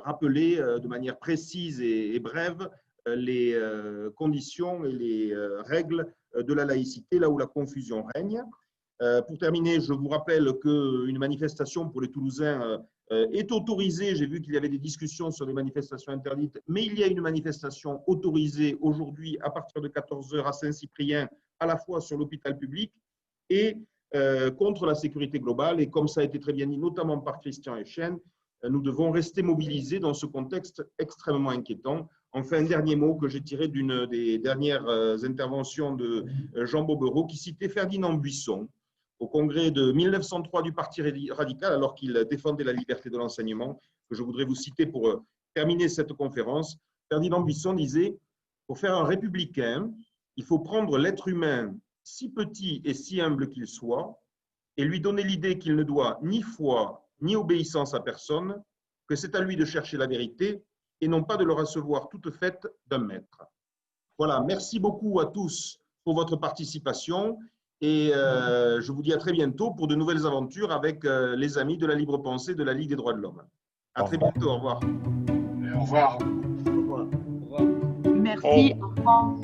rappeler de manière précise et brève les conditions et les règles de la laïcité, là où la confusion règne. Pour terminer, je vous rappelle qu'une manifestation pour les Toulousains est autorisée. J'ai vu qu'il y avait des discussions sur les manifestations interdites, mais il y a une manifestation autorisée aujourd'hui à partir de 14 h à Saint-Cyprien, à la fois sur l'hôpital public et contre la sécurité globale. Et comme ça a été très bien dit, notamment par Christian Eschen, nous devons rester mobilisés dans ce contexte extrêmement inquiétant. Enfin, un dernier mot que j'ai tiré d'une des dernières interventions de Jean Bobbereau qui citait Ferdinand Buisson au congrès de 1903 du Parti radical alors qu'il défendait la liberté de l'enseignement, que je voudrais vous citer pour terminer cette conférence. Ferdinand Buisson disait « Pour faire un républicain, il faut prendre l'être humain, si petit et si humble qu'il soit, et lui donner l'idée qu'il ne doit ni foi ni obéissance à personne, que c'est à lui de chercher la vérité et non pas de le recevoir toute faite d'un maître. » Voilà, merci beaucoup à tous pour votre participation et je vous dis à très bientôt pour de nouvelles aventures avec les amis de la Libre Pensée de la Ligue des droits de l'homme. À très bientôt, au revoir. Au revoir. Au revoir. Merci, au revoir.